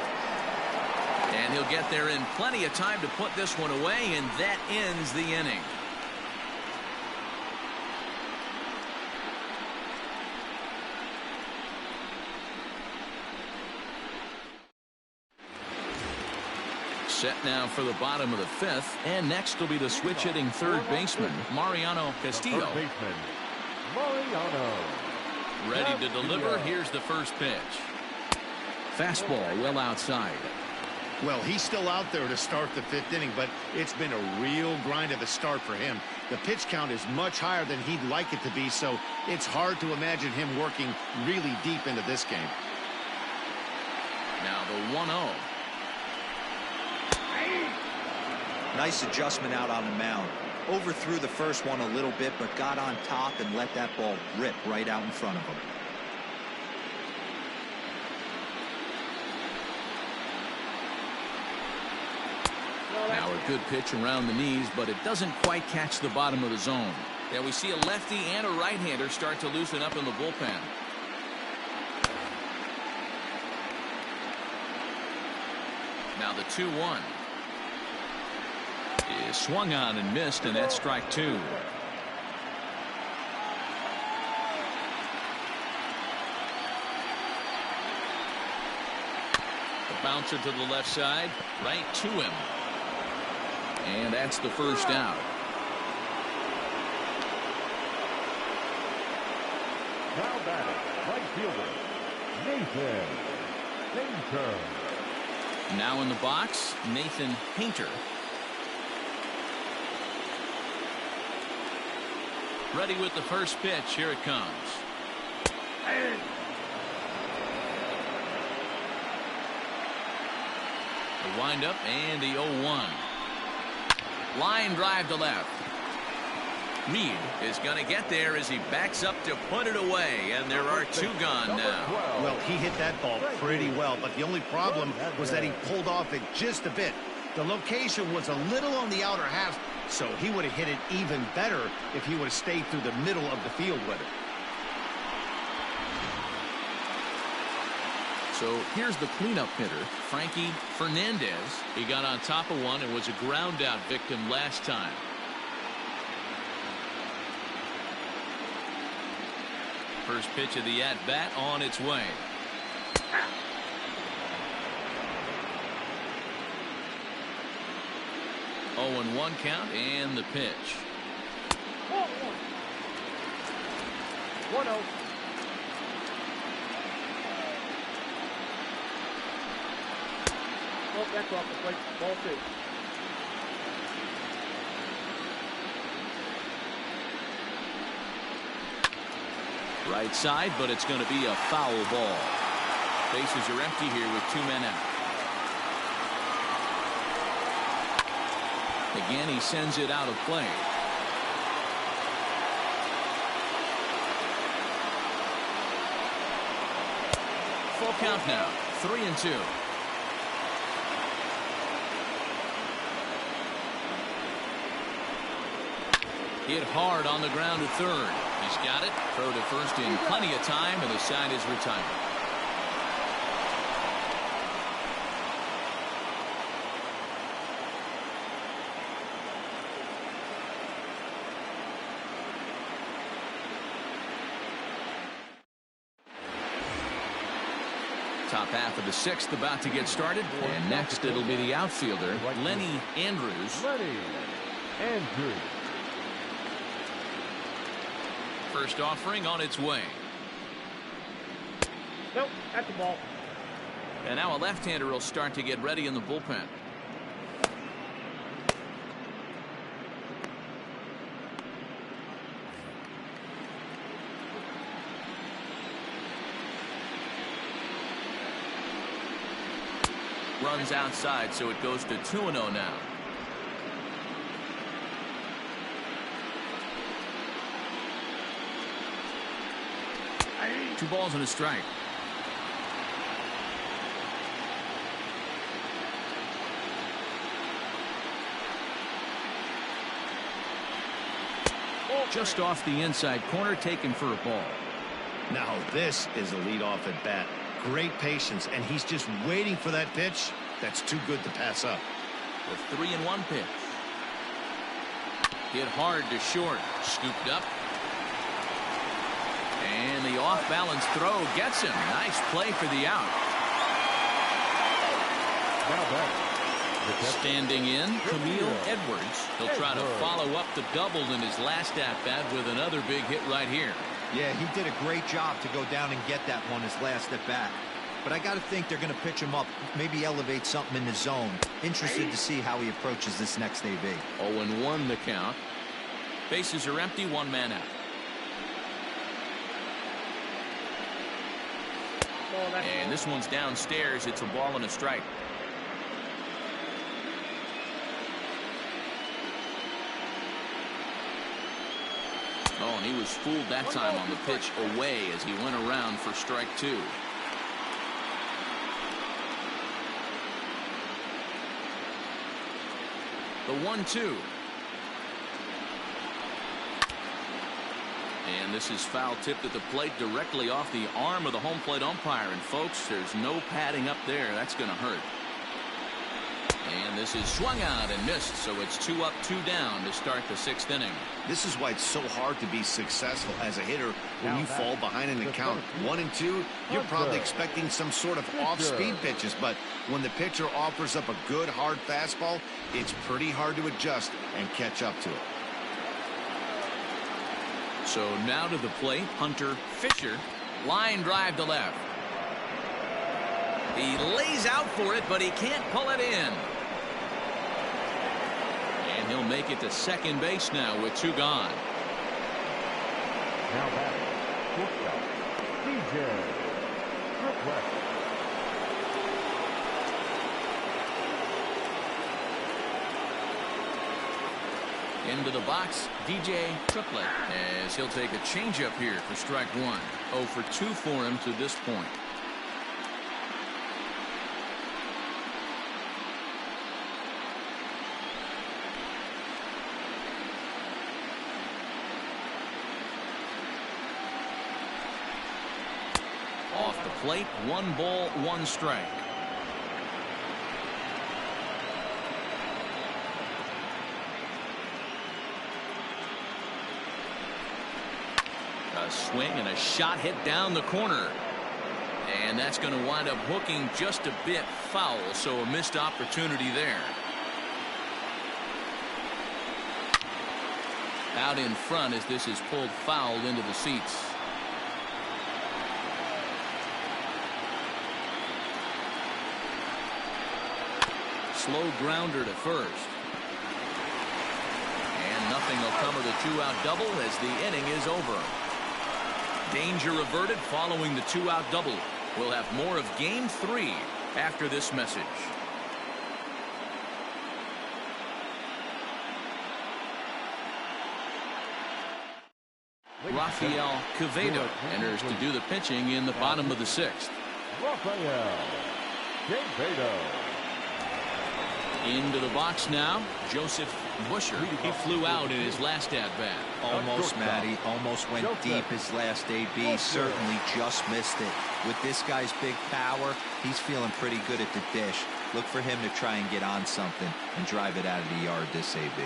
And he'll get there in plenty of time to put this one away, and that ends the inning. Set now for the bottom of the fifth, and next will be the switch hitting third baseman Mariano Castillo. Third baseman, Mariano. Ready to deliver. Here's the first pitch. Fastball well outside. Well, he's still out there to start the fifth inning, but it's been a real grind of a start for him. The pitch count is much higher than he'd like it to be, so it's hard to imagine him working really deep into this game. Now the 1-0. Nice adjustment out on the mound. Overthrew the first one a little bit, but got on top and let that ball rip right out in front of him. Now a good pitch around the knees, but it doesn't quite catch the bottom of the zone. Yeah, we see a lefty and a right-hander start to loosen up in the bullpen. Now the 2-1 is swung on and missed, and that's strike two. The bouncer to the left side, right to him. And that's the first out. Now batting, right fielder, Nathan Painter. Now in the box, Nathan Painter. Ready with the first pitch. Here it comes. The windup and the 0-1. Line drive to left. Reed is going to get there as he backs up to put it away, and there are two gone now. Well, he hit that ball pretty well, but the only problem was that he pulled off it just a bit. The location was a little on the outer half, so he would have hit it even better if he would have stayed through the middle of the field with it. So here's the cleanup hitter, Enrique Fernandez. He got on top of one and was a ground out victim last time. First pitch of the at-bat on its way. Oh, and 1 count, and the pitch. 1-0. Oh, that's off the plate. Ball 2. Right side, but it's going to be a foul ball. Bases are empty here with 2 men out. Again, he sends it out of play. Full count now. 3-2. Hit hard on the ground to third. He's got it. Throw to first in plenty of time, and the side is retired. Top half of the 6th about to get started, and next it'll be the outfielder, Lenny Andrews. Lenny Andrews. First offering on its way. Nope, that's the ball. And now a left-hander will start to get ready in the bullpen. Runs outside, so it goes to 2-0 now. Two balls and a strike. Just off the inside corner, taken for a ball. Now this is a leadoff at bat. Great patience, and he's just waiting for that pitch. That's too good to pass up. The 3-1 pitch. Hit hard to short. Scooped up. And the off-balance throw gets him. Nice play for the out. Now back, Standing in, Camille Edwards. He'll try to follow up the double in his last at-bat with another big hit right here. Yeah, he did a great job to go down and get that one his last at-bat. But I got to think they're going to pitch him up, maybe elevate something in the zone. Interested to see how he approaches this next AB. 0-1 the count. Bases are empty, one man out. And this one's downstairs. It's a ball and a strike. Oh, and he was fooled that time on the pitch away as he went around for strike two. The 1-2. And this is foul tipped at the plate directly off the arm of the home plate umpire. And folks, there's no padding up there. That's going to hurt. And this is swung out and missed, so it's 2 up, 2 down to start the 6th inning. This is why it's so hard to be successful as a hitter when you fall behind in the count 1-2. You're probably expecting some sort of off-speed pitches, but when the pitcher offers up a good hard fastball, it's pretty hard to adjust and catch up to it. So now to the plate, Hunter Fisher. Line drive to left. He lays out for it, but he can't pull it in. And he'll make it to second base now with 2 gone. Now batting, shortstop, DJ Triplett. Into the box, DJ Triplett, as he'll take a changeup here for strike 1. 0 for 2 for him to this point. Off the plate, 1 ball, 1 strike. A swing and a shot hit down the corner. And that's going to wind up hooking just a bit foul, so a missed opportunity there. Out in front as this is pulled foul into the seats. Slow grounder to first. And nothing will come of the 2-out double as the inning is over. Danger averted following the 2-out double. We'll have more of Game 3 after this message. Rafael Quevedo enters to do the pitching in the bottom of the 6th. Rafael Quevedo. Into the box now, Joseph Busher. He flew out in his last at-bat. Almost, Matty. Almost went deep his last AB. Certainly just missed it. With this guy's big power, he's feeling pretty good at the dish. Look for him to try and get on something and drive it out of the yard this AB.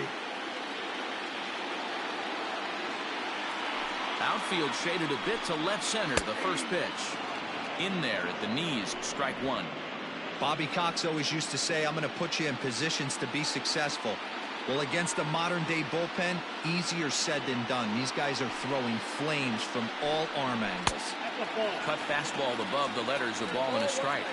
Outfield shaded a bit to left center, the first pitch. In there at the knees, strike 1. Bobby Cox always used to say, I'm going to put you in positions to be successful. Well, against a modern-day bullpen, easier said than done. These guys are throwing flames from all arm angles. Cut fastball above the letters, a ball and a strike.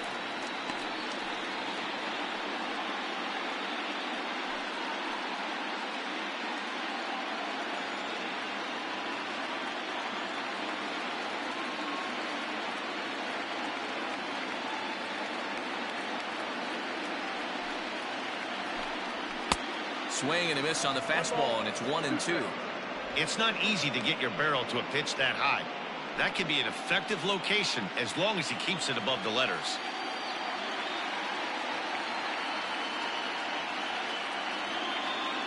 Swing and a miss on the fastball, and it's 1-2. It's not easy to get your barrel to a pitch that high. That can be an effective location as long as he keeps it above the letters.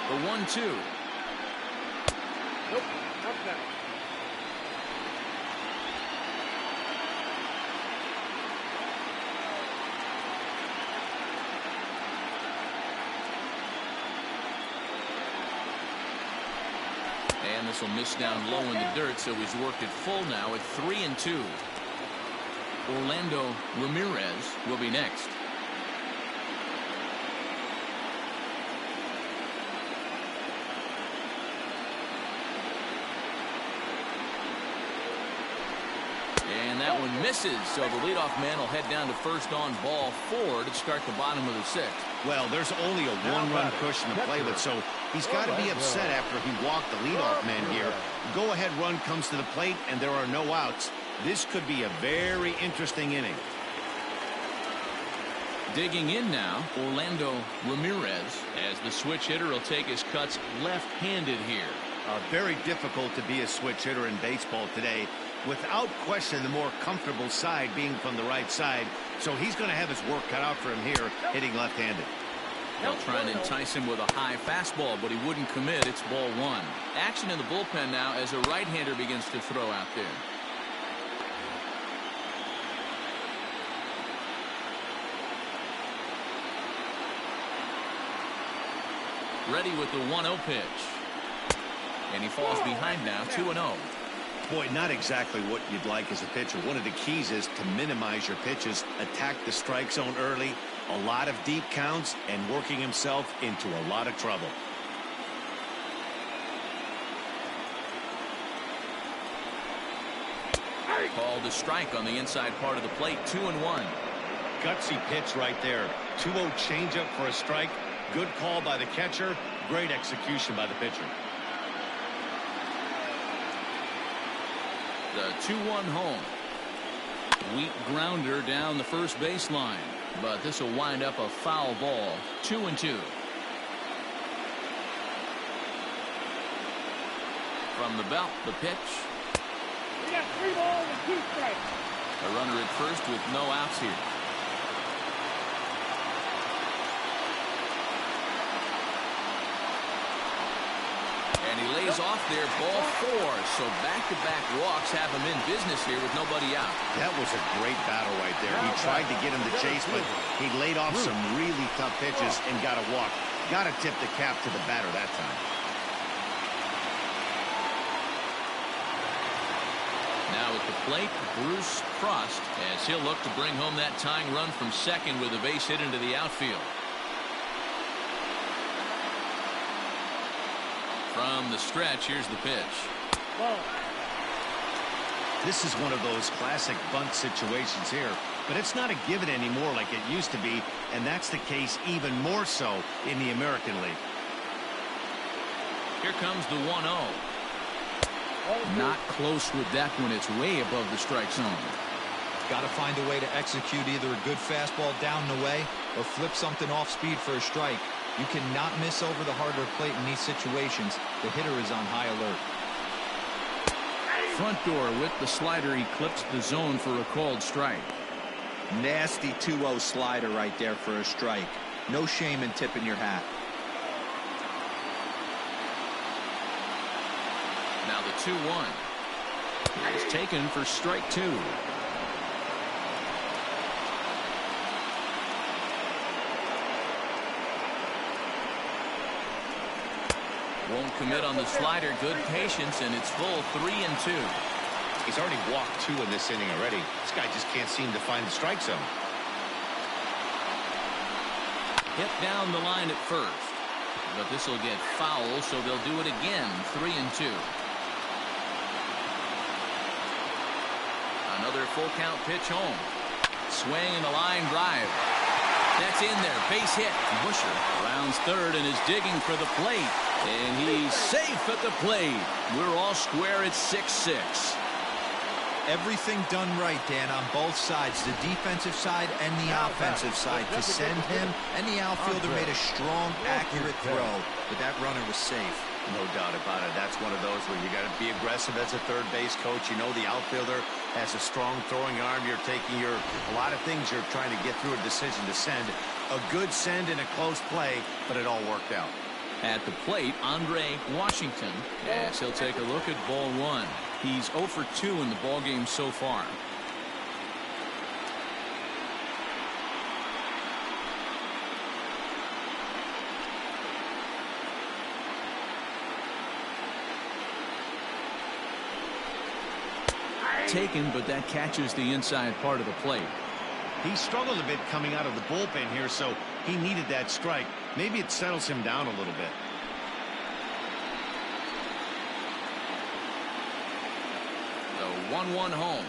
The 1-2. Nope, not that. And this will miss down low in the dirt, so he's worked it full now at 3-2. Orlando Ramirez will be next. And that one misses, so the leadoff man will head down to first on ball 4 to start the bottom of the 6th. Well, there's only a one-run cushion to play with, so he's got to be upset after he walked the leadoff man here. Go-ahead run comes to the plate, and there are no outs. This could be a very interesting inning. Digging in now, Orlando Ramirez, as the switch hitter will take his cuts left-handed here. Very difficult to be a switch hitter in baseball today. Without question, the more comfortable side being from the right side. So he's going to have his work cut out for him here, hitting left-handed. They'll try and entice him with a high fastball, but he wouldn't commit. It's ball 1. Action in the bullpen now as a right-hander begins to throw out there. Ready with the 1-0 pitch. And he falls behind now, 2-0. Boy, not exactly what you'd like as a pitcher. One of the keys is to minimize your pitches, attack the strike zone early, a lot of deep counts, and working himself into a lot of trouble. Called a strike on the inside part of the plate, 2-1. Gutsy pitch right there. 2-0 changeup for a strike. Good call by the catcher. Great execution by the pitcher. The 2-1 home. Weak grounder down the first baseline, but this will wind up a foul ball. 2-2. From the belt, the pitch. We got 3 balls and 2 strikes. A runner at first with no outs here. And he lays off there, ball 4. So back-to-back walks have him in business here with nobody out. That was a great battle right there. He tried to get him to chase, but he laid off some really tough pitches and got a walk. Got to tip the cap to the batter that time. Now at the plate, Bruce Frost, as he'll look to bring home that tying run from second with a base hit into the outfield. From the stretch, here's the pitch. This is one of those classic bunt situations here, but it's not a given anymore like it used to be, and that's the case even more so in the American League. Here comes the 1-0. Not close with that one. It's way above the strike zone. Got to find a way to execute either a good fastball down the way or flip something off speed for a strike. You cannot miss over the harder plate in these situations. The hitter is on high alert. Front door with the slider. He clips the zone for a called strike. Nasty 2-0 slider right there for a strike. No shame in tipping your hat. Now the 2-1. It's taken for strike 2. Won't commit on the slider. Good patience, and it's full 3-2. He's already walked 2 in this inning already. This guy just can't seem to find the strike zone. Hit down the line at first, but this will get foul, so they'll do it again. 3-2. Another full count pitch home. Swing and a line drive. That's in there. Base hit. Busher rounds third and is digging for the plate. And he's safe at the plate. We're all square at 6-6. Everything done right, Dan, on both sides, the defensive side and the offensive side, to send him, and the outfielder made a strong, accurate throw, but that runner was safe. No doubt about it. That's one of those where you got to be aggressive as a third base coach. You know the outfielder has a strong throwing arm. You're taking a lot of things you're trying to get through a decision to send. A good send in a close play, but it all worked out. At the plate, Andre Washington, as he'll take a look at ball 1. He's 0 for 2 in the ballgame so far. Taken, but that catches the inside part of the plate. He struggled a bit coming out of the bullpen here, so he needed that strike. Maybe it settles him down a little bit. The 1-1 home.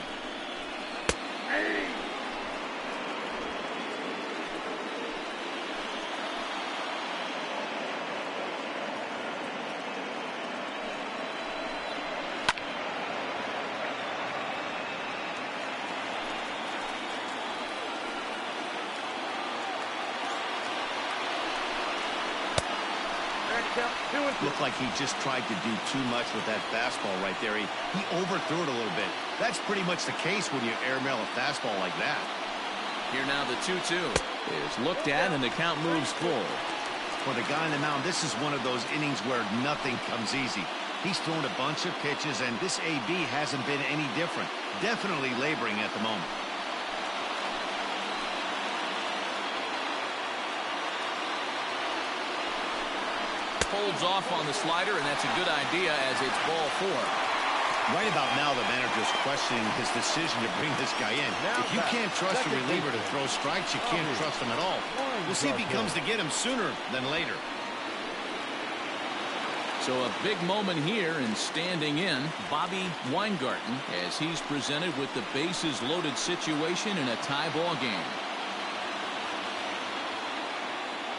Looked like he just tried to do too much with that fastball right there. He overthrew it a little bit. That's pretty much the case when you airmail a fastball like that. Here now the 2-2 is looked at and the count moves full. For the guy on the mound, this is one of those innings where nothing comes easy. He's thrown a bunch of pitches, and this AB hasn't been any different. Definitely laboring at the moment. Holds off on the slider, and that's a good idea as it's ball 4. Right about now, the manager's questioning his decision to bring this guy in. If you can't trust a reliever to throw strikes, you can't trust him at all. We'll see if he comes to get him sooner than later. So a big moment here, and standing in, Bobby Weingarten, as he's presented with the bases loaded situation in a tie ball game.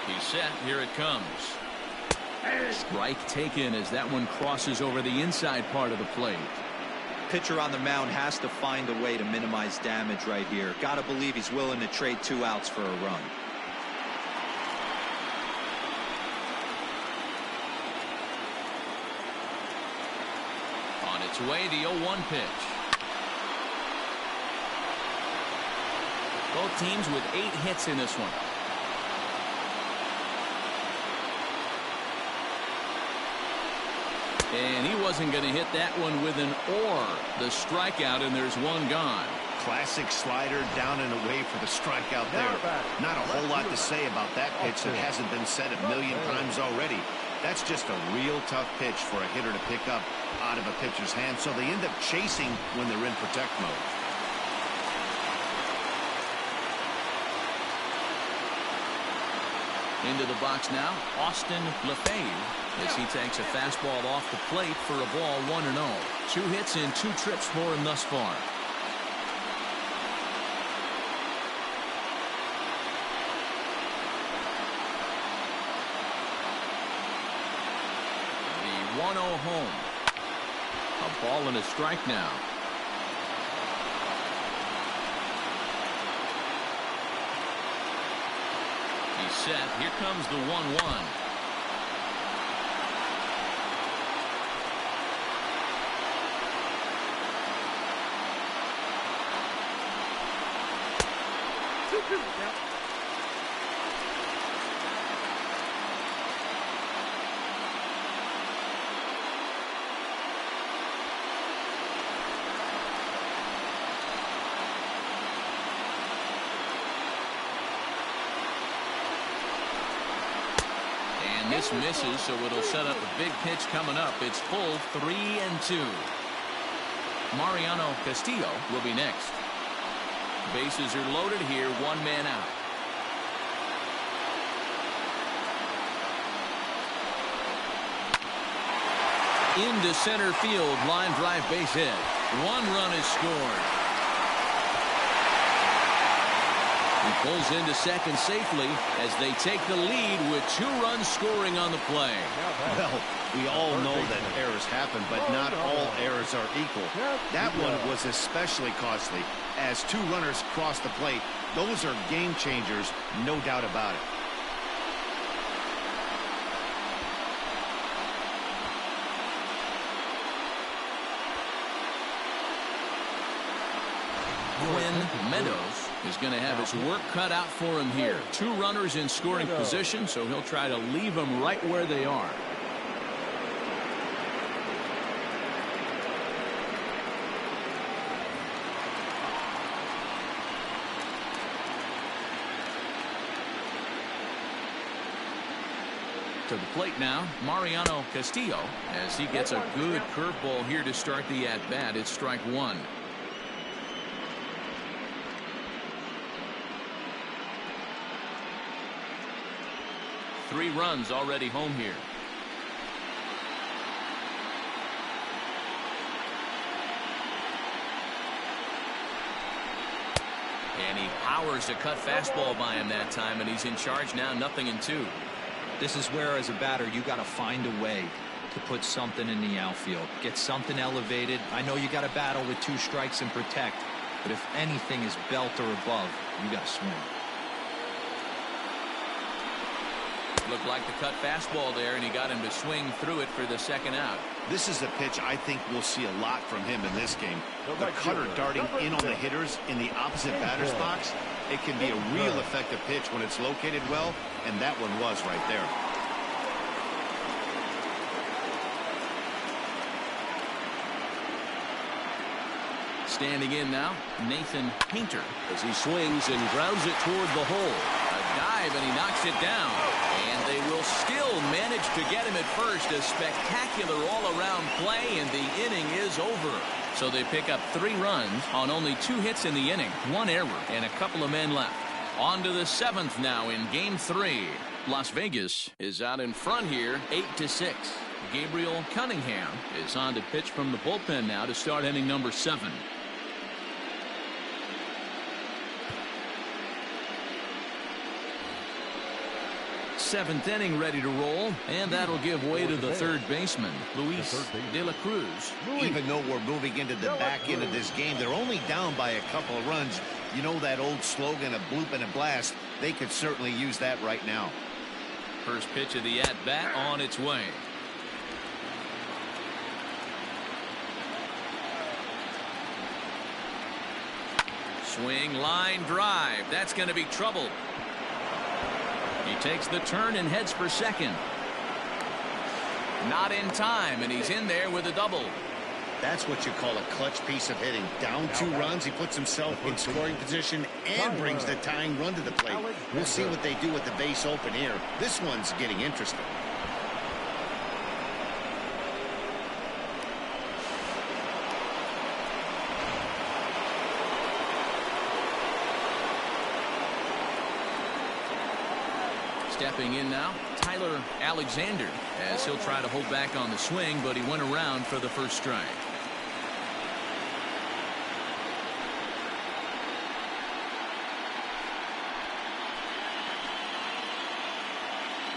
He's set. Here it comes. Strike taken as that one crosses over the inside part of the plate. Pitcher on the mound has to find a way to minimize damage right here. Gotta believe he's willing to trade 2 outs for a run. On its way, the 0-1 pitch. Both teams with 8 hits in this one. And he wasn't going to hit that one with an or. The strikeout, and there's one gone. Classic slider down and away for the strikeout there. Not a whole lot to say about that pitch that hasn't been said a million times already. That's just a real tough pitch for a hitter to pick up out of a pitcher's hand, so they end up chasing when they're in protect mode. Into the box now, Austin Lefebvre, as he takes a fastball off the plate for a ball 1-0. 2 hits in 2 trips for him thus far. The 1-0 home. A ball and a strike now. He's set. Here comes the 1-1. This misses, so it'll set up a big pitch coming up. It's full 3-2. Mariano Castillo will be next. Bases are loaded here, 1 man out. Into center field, line drive base hit. 1 run is scored. He pulls into second safely as they take the lead with 2 runs scoring on the play. Well, we all know that errors happen, but not all errors are equal. That one was especially costly. As 2 runners cross the plate, those are game changers, no doubt about it. Quinn Meadows is going to have his work cut out for him here. 2 runners in scoring position, so he'll try to leave them right where they are. To the plate now, Mariano Castillo, as he gets a good curveball here to start the at-bat. It's strike 1. Three runs already home here. And he powers a cut fastball by him that time, and he's in charge now, 0-2. This is where, as a batter, you got to find a way to put something in the outfield. Get something elevated. I know you got to battle with 2 strikes and protect, but if anything is belt or above, you got to swing. Looked like the cut fastball there, and he got him to swing through it for the second out. This is a pitch I think we'll see a lot from him in this game. The cutter darting in on the hitters in the opposite batter's box. It can be a real effective pitch when it's located well, and that one was right there. Standing in now, Nathan Painter. As he swings and grounds it toward the hole. A dive, and he knocks it down. And they will still manage to get him at first. A spectacular all-around play, and the inning is over. So they pick up 3 runs on only 2 hits in the inning, 1 error, and a couple of men left. On to the 7th now in Game 3. Las Vegas is out in front here, 8-6. Gabriel Cunningham is on to pitch from the bullpen now to start inning number 7. 7th inning ready to roll, and that'll give way to the third baseman, Luis de la Cruz. Even though we're moving into the back end of this game, they're only down by a couple of runs. You know that old slogan, a bloop and a blast? They could certainly use that right now. First pitch of the at-bat on its way. Swing, line, drive. That's going to be trouble. He takes the turn and heads for second. Not in time, and he's in there with a double. That's what you call a clutch piece of hitting. Down 2 runs, he puts himself in scoring position and brings the tying run to the plate. We'll see what they do with the base open here. This one's getting interesting. Stepping in now, Tyler Alexander, as he'll try to hold back on the swing, but he went around for the first strike.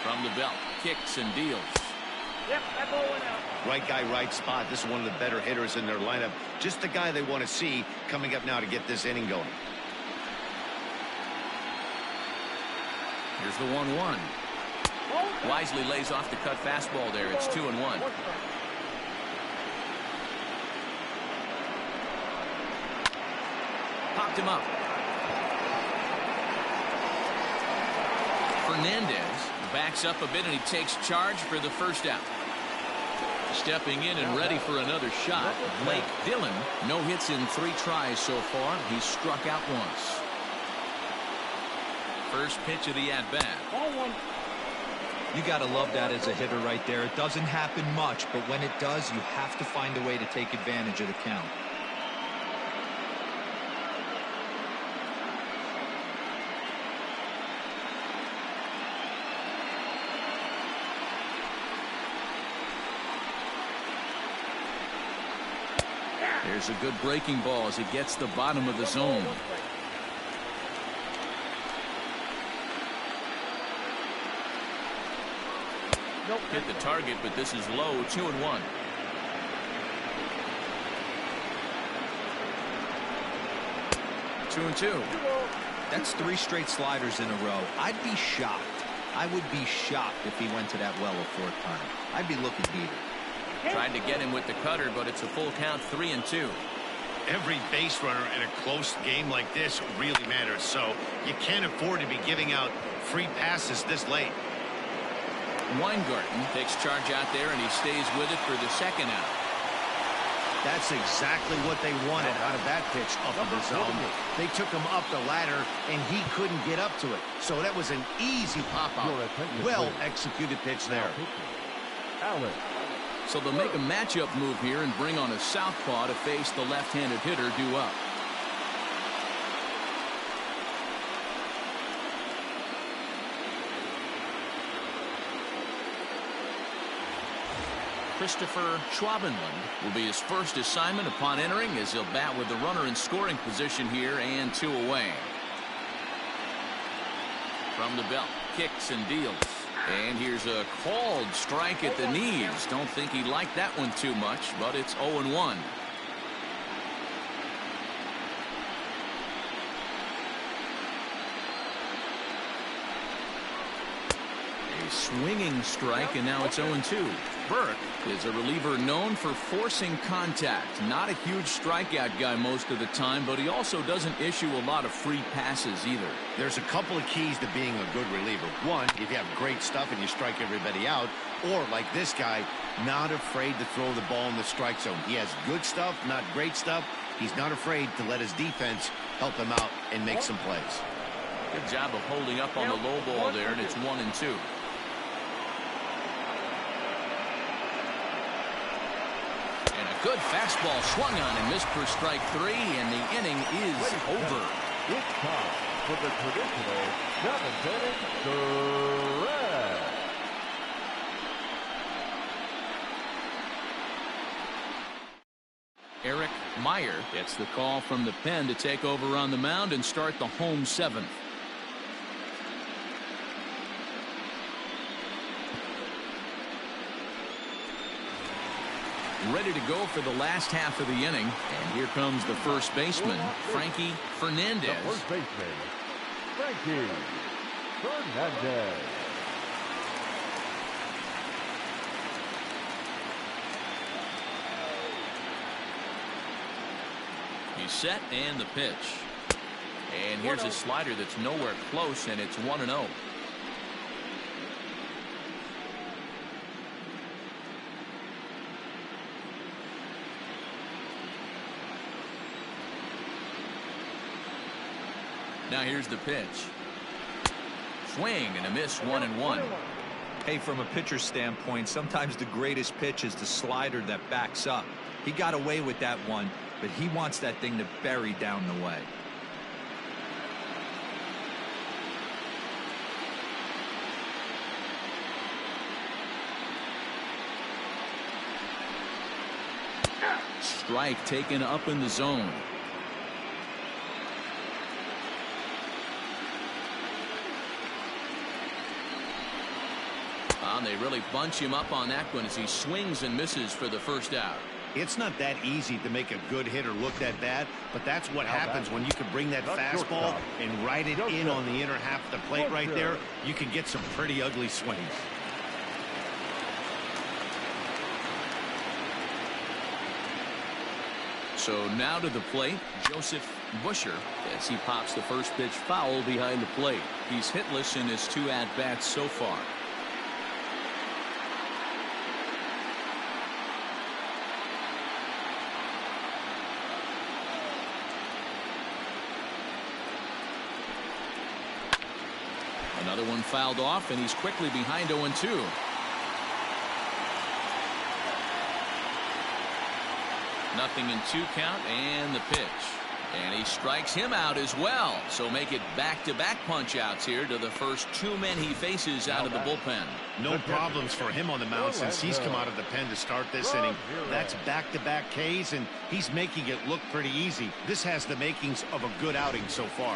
From the belt, kicks and deals. Yep, that ball went out. Right guy, right spot. This is one of the better hitters in their lineup. Just the guy they want to see coming up now to get this inning going. Here's the 1-1. Wisely lays off the cut fastball there. It's 2-1. Popped him up. Fernandez backs up a bit, and he takes charge for the first out. Stepping in and ready for another shot, Blake Dillon. No hits in 3 tries so far. He's struck out once. First pitch of the at-bat. You got to love that as a hitter right there. It doesn't happen much, but when it does, you have to find a way to take advantage of the count. There's a good breaking ball as it gets the bottom of the zone. Hit the target, but this is low. 2-1. Two and two. That's 3 straight sliders in a row. I'd be shocked. I would be shocked if he went to that well a 4th time. I'd be looking heated. Tried to get him with the cutter, but it's a full count. 3-2. Every base runner in a close game like this really matters, so you can't afford to be giving out free passes this late. Weingarten takes charge out there, and he stays with it for the second out. That's exactly what they wanted out of that pitch up in the zone. They took him up the ladder, and he couldn't get up to it. So that was an easy pop-out. Well-executed pitch there. So they'll make a matchup move here and bring on a southpaw to face the left-handed hitter due up. Christopher Schwabenland will be his first assignment upon entering, as he'll bat with the runner in scoring position here and 2 away. From the belt, kicks and deals. And here's a called strike at the knees. Don't think he liked that one too much, but it's 0-1. Swinging strike, and now it's 0-2. Burke is a reliever known for forcing contact. Not a huge strikeout guy most of the time, but he also doesn't issue a lot of free passes either. There's a couple of keys to being a good reliever. One, if you have great stuff and you strike everybody out, or like this guy, not afraid to throw the ball in the strike zone. He has good stuff, not great stuff. He's not afraid to let his defense help him out and make some plays. Good job of holding up on the low ball there, and it's 1-2. Good fastball swung on and missed for strike 3, and the inning is over. It's time for the traditional 7th inning stretch. Eric Meyer gets the call from the pen to take over on the mound and start the home 7th. Ready to go for the last half of the inning, and here comes the first baseman, Enrique Fernandez. The first baseman, Enrique Fernandez. He's set, and the pitch. And here's a slider that's nowhere close, and it's 1-0. Now here's the pitch. Swing and a miss, 1-1. Hey, from a pitcher's standpoint, sometimes the greatest pitch is the slider that backs up. He got away with that one, but he wants that thing to bury down the way. Strike taken up in the zone. They really bunch him up on that one as he swings and misses for the first out. It's not that easy to make a good hitter look that bad, but that's what happens when you can bring that fastball and ride it in on the inner half of the plate right there. You can get some pretty ugly swings. So now to the plate, Joseph Busher, as he pops the first pitch foul behind the plate. He's hitless in his 2 at-bats so far. Another one fouled off, and he's quickly behind 0-2. Nothing in 2 count, and the pitch. And he strikes him out as well. So make it back-to-back punch-outs here to the first 2 men he faces out of the bullpen. No problems for him on the mound since he's come out of the pen to start this inning. That's back-to-back Ks, and he's making it look pretty easy. This has the makings of a good outing so far.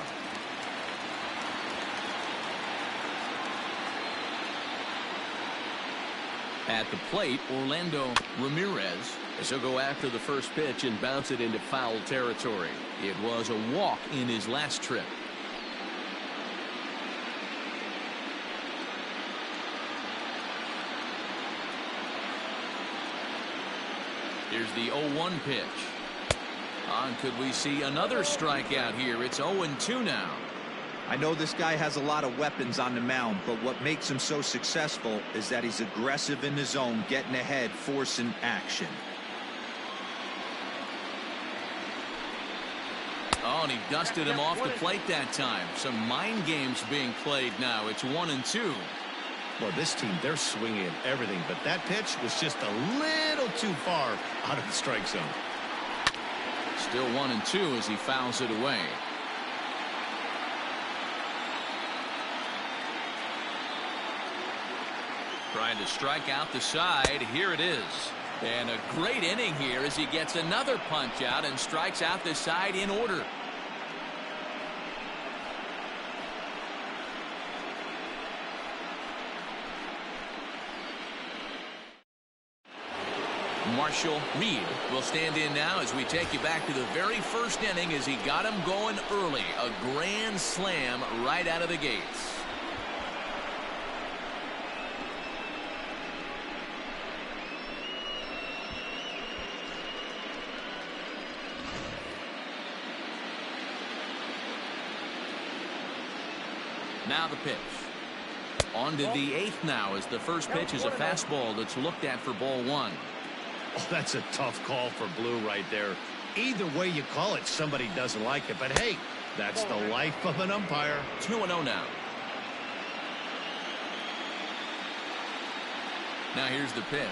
At the plate, Orlando Ramirez, as he'll go after the first pitch and bounce it into foul territory. It was a walk in his last trip. Here's the 0-1 pitch. And could we see another strikeout here? It's 0-2 now. I know this guy has a lot of weapons on the mound, but what makes him so successful is that he's aggressive in the zone, getting ahead, forcing action. Oh, and he dusted him off the plate that time. Some mind games being played now. It's 1-2. Well, this team, they're swinging at everything, but that pitch was just a little too far out of the strike zone. Still 1-2 as he fouls it away. Trying to strike out the side. Here it is. And a great inning here as he gets another punch out and strikes out the side in order. Marshall Reed will stand in now as we take you back to the very first inning as he got him going early. A grand slam right out of the gates. Now the pitch. On to the 8th now as the first pitch is a fastball that's looked at for ball 1. Oh, that's a tough call for Blue right there. Either way you call it, somebody doesn't like it. But hey, that's the life of an umpire. 2-0 now. Now here's the pitch.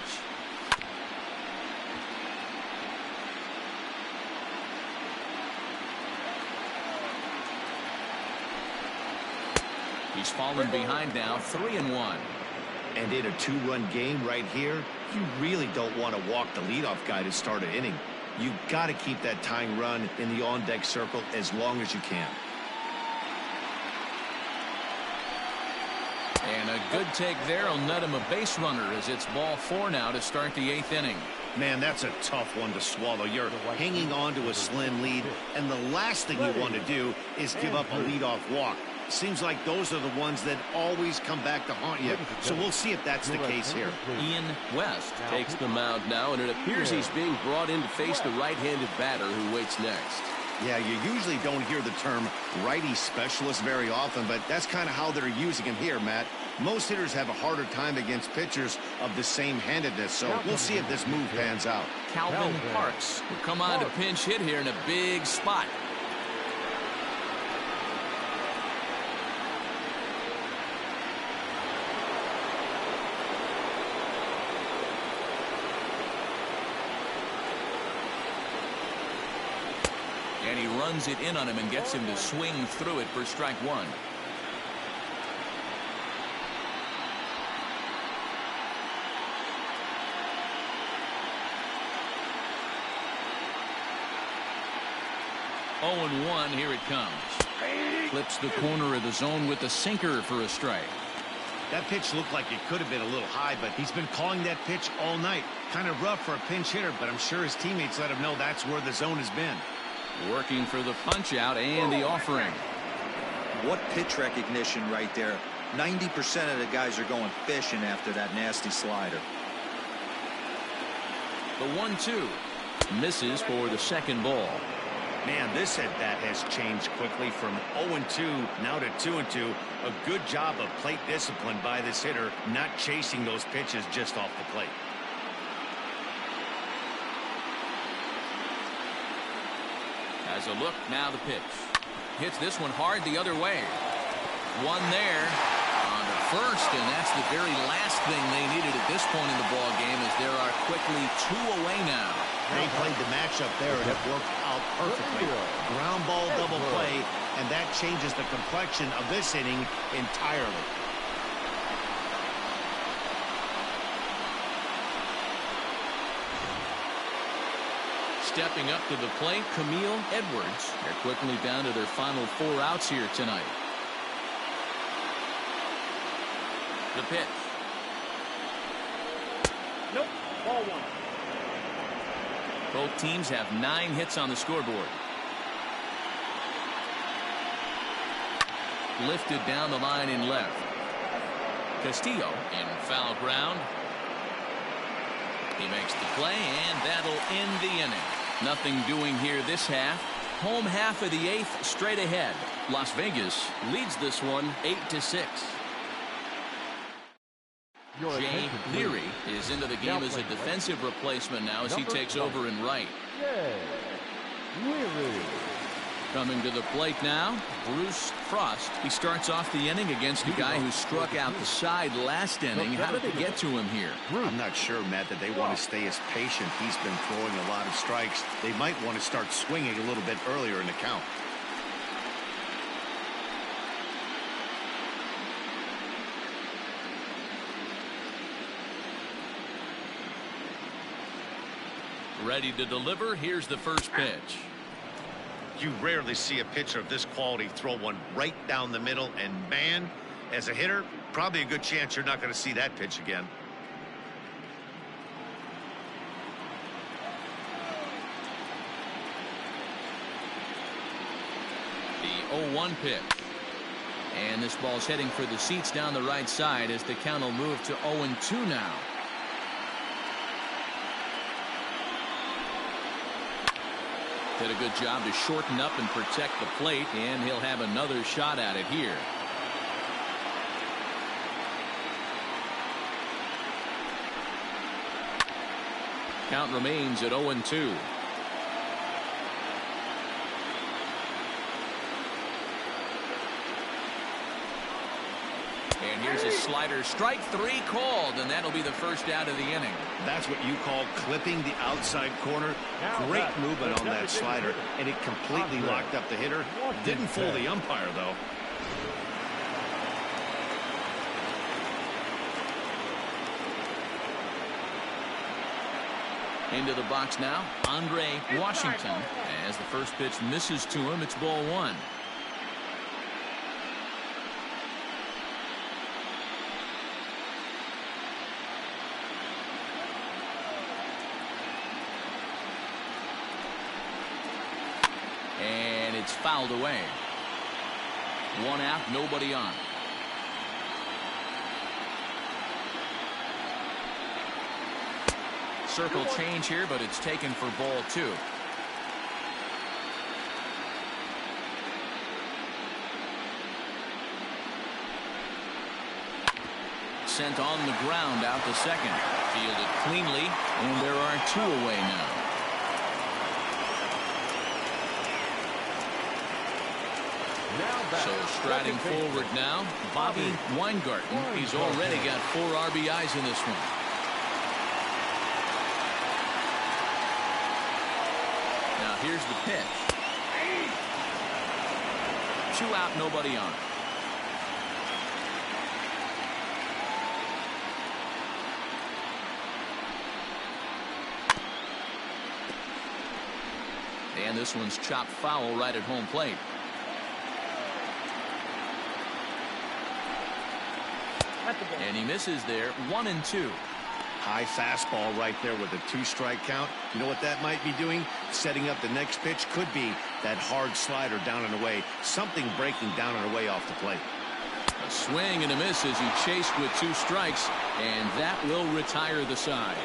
He's fallen behind now, 3-1. And in a 2-run game right here, you really don't want to walk the leadoff guy to start an inning. You got to keep that tying run in the on-deck circle as long as you can. And a good take there will net him a base runner as it's ball 4 now to start the 8th inning. Man, that's a tough one to swallow. You're hanging on to a slim lead, and the last thing you want to do is give up a leadoff walk. Seems like those are the ones that always come back to haunt you. So we'll see if that's the case here. Ian West Takes the mound now, and it appears he's being brought in to face the right-handed batter who waits next. Yeah, you usually don't hear the term righty specialist very often, but that's kind of how they're using him here, Matt. Most hitters have a harder time against pitchers of the same handedness, so we'll see if this move pans out. Calvin Parks will come on to pinch hit here in a big spot. And he runs it in on him and gets him to swing through it for strike 1. Oh, and 1, here it comes. Flips the corner of the zone with the sinker for a strike. That pitch looked like it could have been a little high, but he's been calling that pitch all night. Kind of rough for a pinch hitter, but I'm sure his teammates let him know that's where the zone has been. Working for the punch out and the offering. What pitch recognition right there. 90% of the guys are going fishing after that nasty slider. The 1-2 misses for the second ball. Man, this at-bat has changed quickly from 0-2 now to 2-2. A good job of plate discipline by this hitter, not chasing those pitches just off the plate. As a look, now the pitch. Hits this one hard the other way. One there on to first, and that's the very last thing they needed at this point in the ball game, as there are quickly 2 away now. They played the matchup there, and it worked out perfectly. Ground ball double play, and that changes the complexion of this inning entirely. Stepping up to the plate, Camille Edwards. They're quickly down to their final 4 outs here tonight. The pitch. Nope. Ball 1. Both teams have 9 hits on the scoreboard. Lifted down the line in left. Castillo in foul ground. He makes the play, and that'll end the inning. Nothing doing here this half. Home half of the 8th straight ahead. Las Vegas leads this one 8-6. Jay Leary is into the game as a defensive replacement now as he takes over in right. Coming to the plate now, Bruce Frost. He starts off the inning against a guy who struck out the side last inning. How did they get to him here? I'm not sure, Matt, that they want to stay as patient. He's been throwing a lot of strikes. They might want to start swinging a little bit earlier in the count. Ready to deliver. Here's the first pitch. You rarely see a pitcher of this quality throw one right down the middle, and man, as a hitter, probably a good chance you're not going to see that pitch again. 0-1 pitch. And this ball's heading for the seats down the right side as the count will move to 0-2 now. Did a good job to shorten up and protect the plate, and he'll have another shot at it here. Count remains at 0-2. And here's a slider. Strike 3 called, and that'll be the first out of the inning. That's what you call clipping the outside corner. Great movement on that slider, and it completely locked up the hitter. Didn't fool the umpire, though. Into the box now, Andre Washington. As the first pitch misses to him, it's ball 1. And it's fouled away. 1 out, nobody on. Circle change here, but it's taken for ball 2. Sent on the ground out to second. Fielded cleanly, and there are 2 away now. So striding forward now, Bobby Weingarten. He's already got 4 RBIs in this one. Now here's the pitch. 2 out, nobody on. And this one's chopped foul right at home plate. And he misses there. 1-2. High fastball right there with a 2-strike count. You know what that might be doing? Setting up the next pitch. Could be that hard slider down and away. Something breaking down and away off the plate. A swing and a miss as he chased with 2 strikes, and that will retire the side.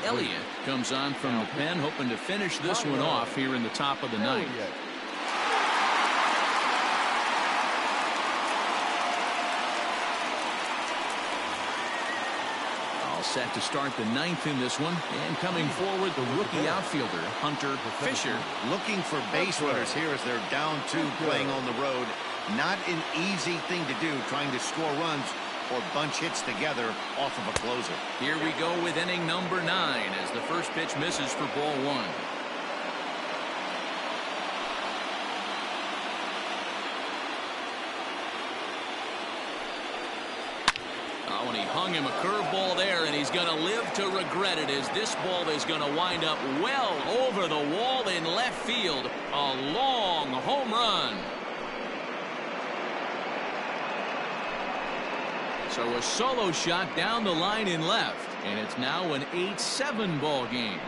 Elliott comes on from the pen, hoping to finish this one off here in the top of the 9th. All set to start the 9th in this one, and coming forward, the rookie outfielder Hunter Fisher. Looking for base runners here as they're down 2 playing on the road. Not an easy thing to do, trying to score runs or bunch hits together off of a closer. Here we go with inning number 9 as the first pitch misses for ball 1. Oh, and he hung him a curveball there, and he's going to live to regret it as this ball is going to wind up well over the wall in left field. A long home run. So a solo shot down the line in left, and it's now an 8-7 ball game.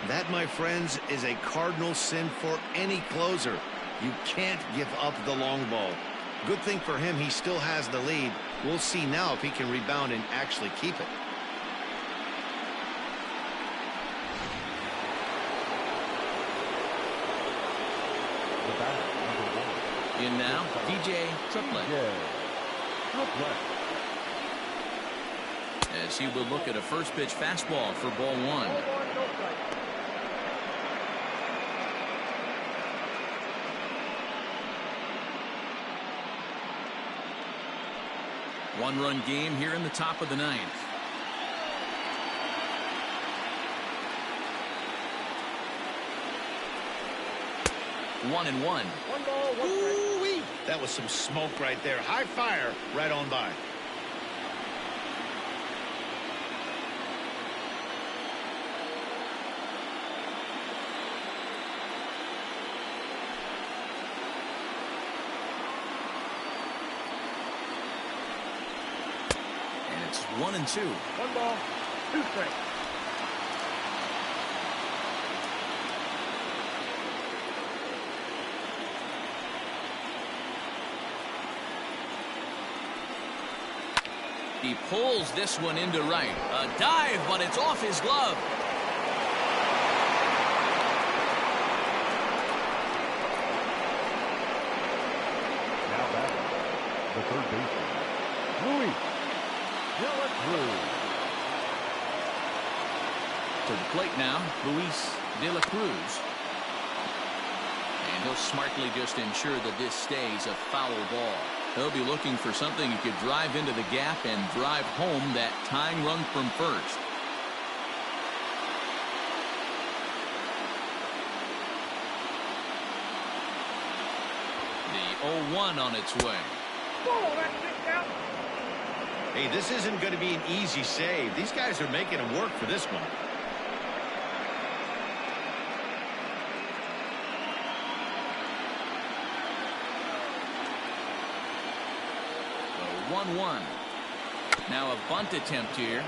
That, my friends, is a cardinal sin for any closer. You can't give up the long ball. Good thing for him, he still has the lead. We'll see now if he can rebound and actually keep it. In now, DJ Triplett. As he will look at a first pitch fastball for ball 1. One-run game here in the top of the 9th. One and one. 1 ball, 1 strike. That was some smoke right there. High fire right on by. It's 1-2. 1 ball, 2 strikes. He pulls this one into right. A dive, but it's off his glove. Now back, the third baseman, Cruz. To the plate now, Luis de la Cruz. And he'll smartly just ensure that this stays a foul ball. He'll be looking for something he could drive into the gap and drive home that tying run from first. The 0-1 on its way. Hey, this isn't going to be an easy save. These guys are making him work for this one. The 1-1. Now a bunt attempt here.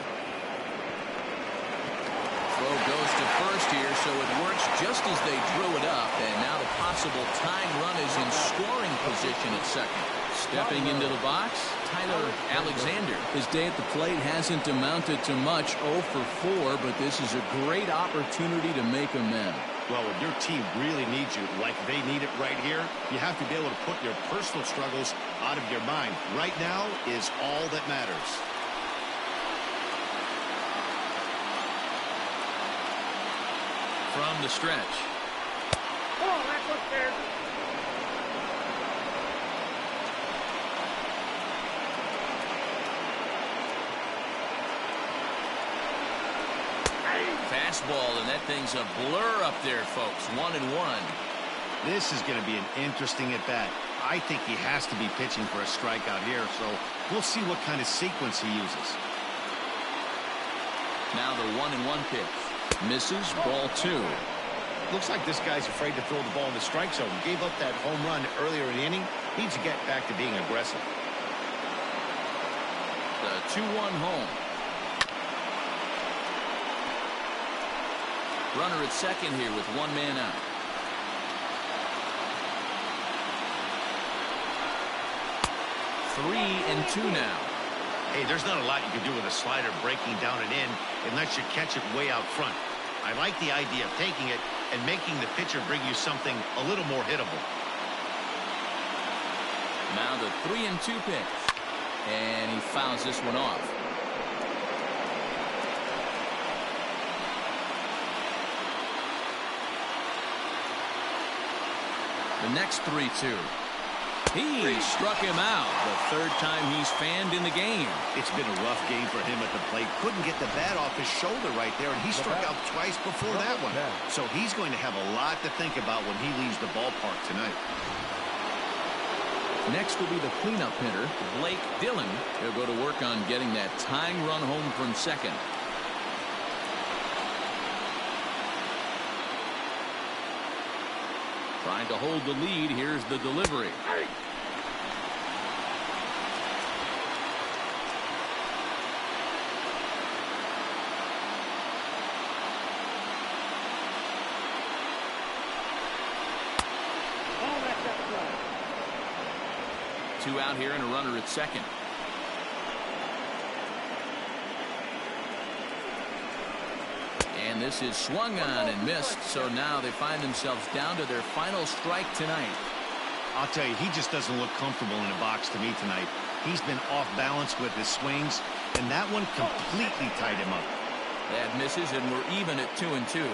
Throw goes to first here, so it works just as they drew it up, and now the possible tying run is in scoring position at second. Stepping into the box, Tyler Alexander. His day at the plate hasn't amounted to much, 0 for 4, but this is a great opportunity to make amends. Well, when your team really needs you, like they need it right here, you have to be able to put your personal struggles out of your mind. Right now is all that matters. From the stretch. Oh, that's up there. Fastball, and that thing's a blur up there, folks. 1-1. This is going to be an interesting at-bat. I think he has to be pitching for a strikeout here, so we'll see what kind of sequence he uses. Now the 1-1 pitch. Misses, ball 2. Looks like this guy's afraid to throw the ball in the strike zone. Gave up that home run earlier in the inning. Needs to get back to being aggressive. The 2-1 home. Runner at second here with 1 man out. Three and 2 now. Hey, there's not a lot you can do with a slider breaking down and in unless you catch it way out front. I like the idea of taking it and making the pitcher bring you something a little more hittable. Now the 3-2 pitch. And he fouls this one off. The next 3-2. He struck him out. The third time he's fanned in the game. It's been a rough game for him at the plate. Couldn't get the bat off his shoulder right there, and he struck out twice before that one. So he's going to have a lot to think about when he leaves the ballpark tonight. Next will be the cleanup hitter, Blake Dillon. He'll go to work on getting that tying run home from second. Trying to hold the lead. Here's the delivery. Oh, that's up front. 2 out here and a runner at second. And this is swung on and missed, so now they find themselves down to their final strike tonight. I'll tell you, he just doesn't look comfortable in the box to me tonight. He's been off balance with his swings, and that one completely tied him up. That misses, and we're even at 2-2.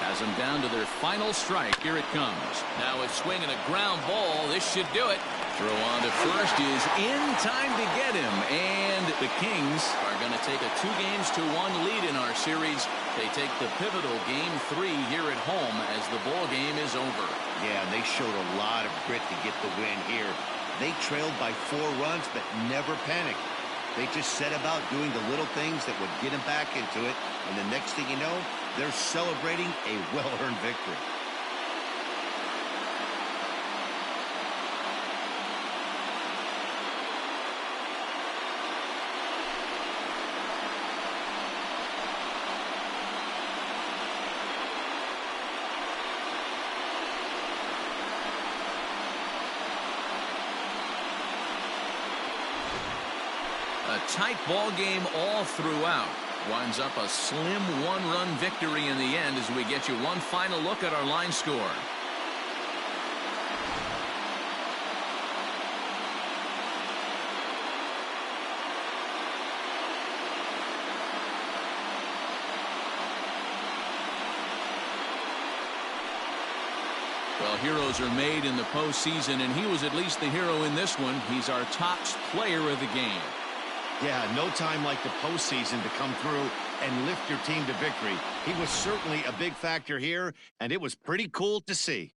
Has them down to their final strike. Here it comes. Now a swing and a ground ball. This should do it. Throw on to first is in time to get him. And the Kings are going to take a 2-1 lead in our series. They take the pivotal Game 3 here at home as the ball game is over. Yeah, they showed a lot of grit to get the win here. They trailed by 4 runs, but never panicked. They just set about doing the little things that would get them back into it, and the next thing you know, they're celebrating a well-earned victory. A tight ball game all throughout. Winds up a slim one-run victory in the end as we get you one final look at our line score. Well, heroes are made in the postseason, and he was at least the hero in this one. He's our top player of the game. Yeah, no time like the postseason to come through and lift your team to victory. He was certainly a big factor here, and it was pretty cool to see.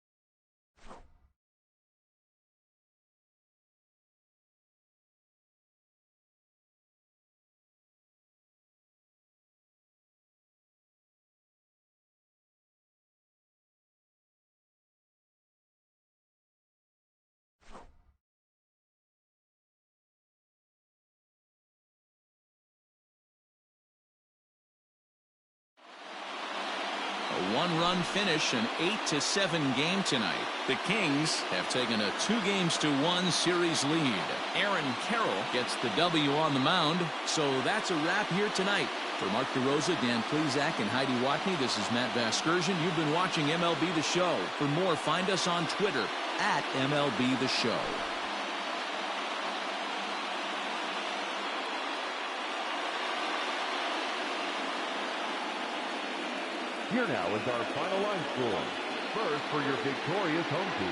A one-run finish, an 8-7 game tonight. The Kings have taken a 2-1 series lead. Aaron Carroll gets the W on the mound, so that's a wrap here tonight. For Mark DeRosa, Dan Plezak, and Heidi Watney, this is Matt Vasgersian. You've been watching MLB The Show. For more, find us on Twitter at MLB The Show. Here now is our final line score. First for your victorious home team.